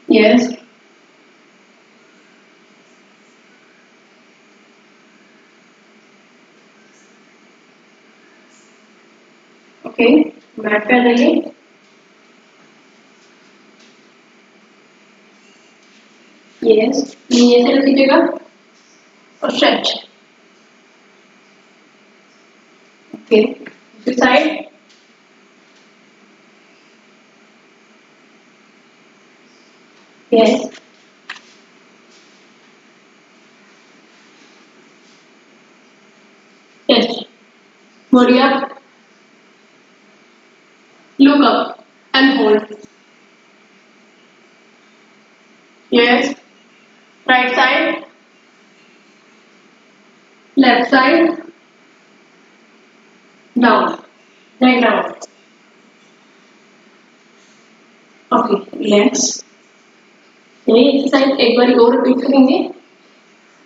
Yes. Okay, mat पे आ जाइए। Yes, नीचे से रख लीजिएगा और stretch. Okay, this side. Yes. Stretch. Body up. Look up and hold. Yes. Right side. Left side. Down. Neck down. Okay, relax. ये exercise एक बार और रिपीट करेंगे।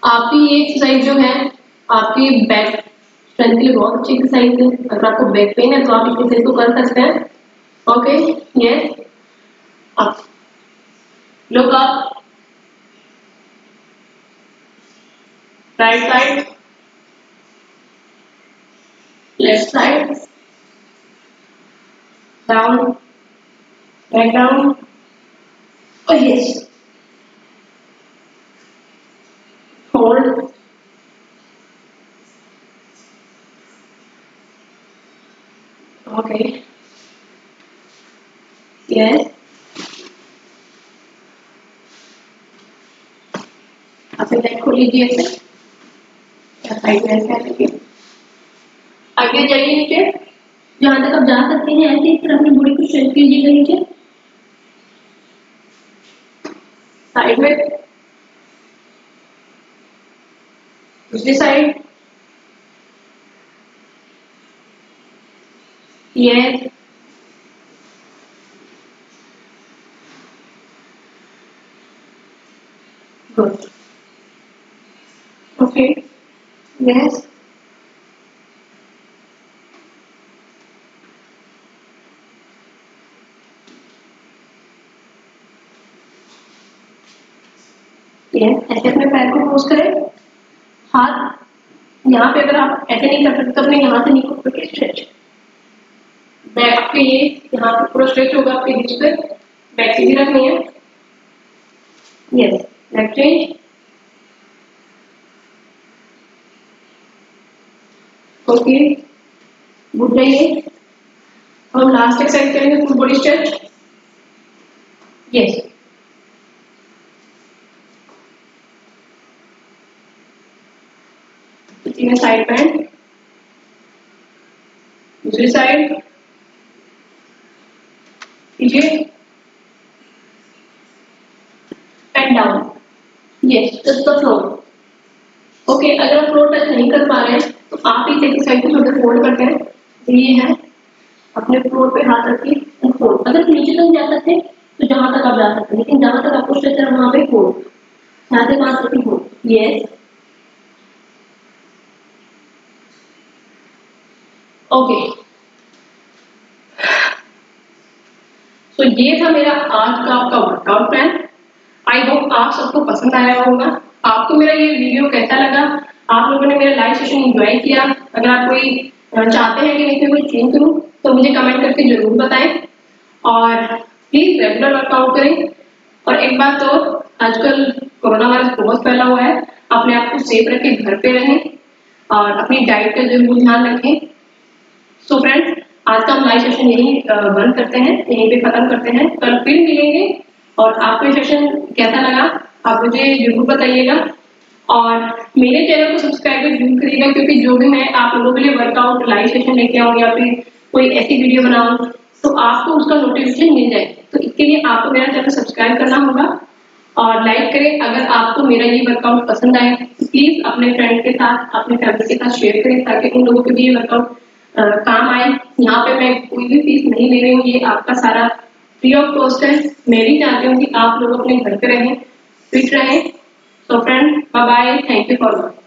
आपकी ये एक्सरसाइज जो है आपकी बैक स्ट्रेंथ के लिए बहुत अच्छी एक्सरसाइज है। अगर आपको बैक पेन है तो आप इस एक्सरसाइज को कर सकते हैं। Okay, yes, up, look up, right side, left side, down, back down, और यस, होल्ड, ओके, यस, अपने लेग को लीजिए ऐसे, साइड में ऐसे लीजिए, आगे जाइए नीचे, जहां तक आप जा सकते हैं ऐसे ही फिर अपनी बॉडी को स्ट्रेच कीजिएगा नीचे, साइड में, दूसरी side, yes, good, okay, yes, ऐसे अपने पैर को क्लोज करें, हाथ यहाँ पे अगर आप ऐसे नहीं कर सकते तो अपने यहाँ से नीचे करके स्ट्रेच, बैक आपके ये यहाँ पे पूरा स्ट्रेच होगा आपके हिप्स पे, बैक सीधी रखनी है, yes, leg change, okay, good जाइए, हम लास्ट एक्सरसाइज करेंगे full body stretch, yes, side band, दूसरी साइड कीजिए and down, yes, touch the floor. Okay, अगर आप फ्लोर टच नहीं कर पा रहे हैं तो आप इस एक्सरसाइज को थोड़ा फोल्ड करके ये है अपने फ्लोर पे हाथ रखिए फोल्ड, अगर नीचे तक जा सकते तो जहां तक आप जा सकते हैं, लेकिन जहां तक आपको स्ट्रेच है वहां पे फोल्ड, यहाँ से वहां तक फोल्ड, यस, ओके। तो ये था मेरा आज का आपका वर्कआउट प्लान। आई होप आप सबको पसंद आया होगा। आपको मेरा ये वीडियो कैसा लगा? आप लोगों ने मेरा लाइव सेशन एंजॉय किया? अगर आप कोई चाहते हैं कि मैं कोई चेंज करूं तो मुझे कमेंट करके जरूर बताएं। और प्लीज रेगुलर वर्कआउट करें। और एक बात और, आजकल कोरोना वायरस बहुत फैला हुआ है, अपने आप को सेफ रखें, घर पे रहें और अपनी डाइट का जरूर ध्यान रखें। सो फ्रेंड्स, आज का हम लाइव सेशन यहीं बंद करते हैं, यहीं पे खत्म करते हैं। कल फिर मिलेंगे और आपको ये सेशन कैसा लगा आप मुझे जरूर बताइएगा और मेरे चैनल को सब्सक्राइब जरूर करिएगा, क्योंकि जो भी मैं आप लोगों के लिए वर्कआउट लाइव सेशन लेके आऊँ या फिर कोई ऐसी वीडियो बनाऊँ तो आपको उसका नोटिफिकेशन मिल जाए। तो इसके लिए आपको मेरा चैनल सब्सक्राइब करना होगा और लाइक करें। अगर आपको मेरा ये वर्कआउट पसंद आए तो प्लीज अपने फ्रेंड के साथ, अपने फैमिली के साथ शेयर करें, ताकि उन लोगों को भी ये वर्कआउट काम आए। यहाँ पे मैं कोई भी फीस नहीं ले रही हूँ, ये आपका सारा फ्री ऑफ कॉस्ट है। मैं भी चाहती हूँ कि आप लोग अपने घर पे रहें, फिट रहें। So friend, bye bye, thank you for watching.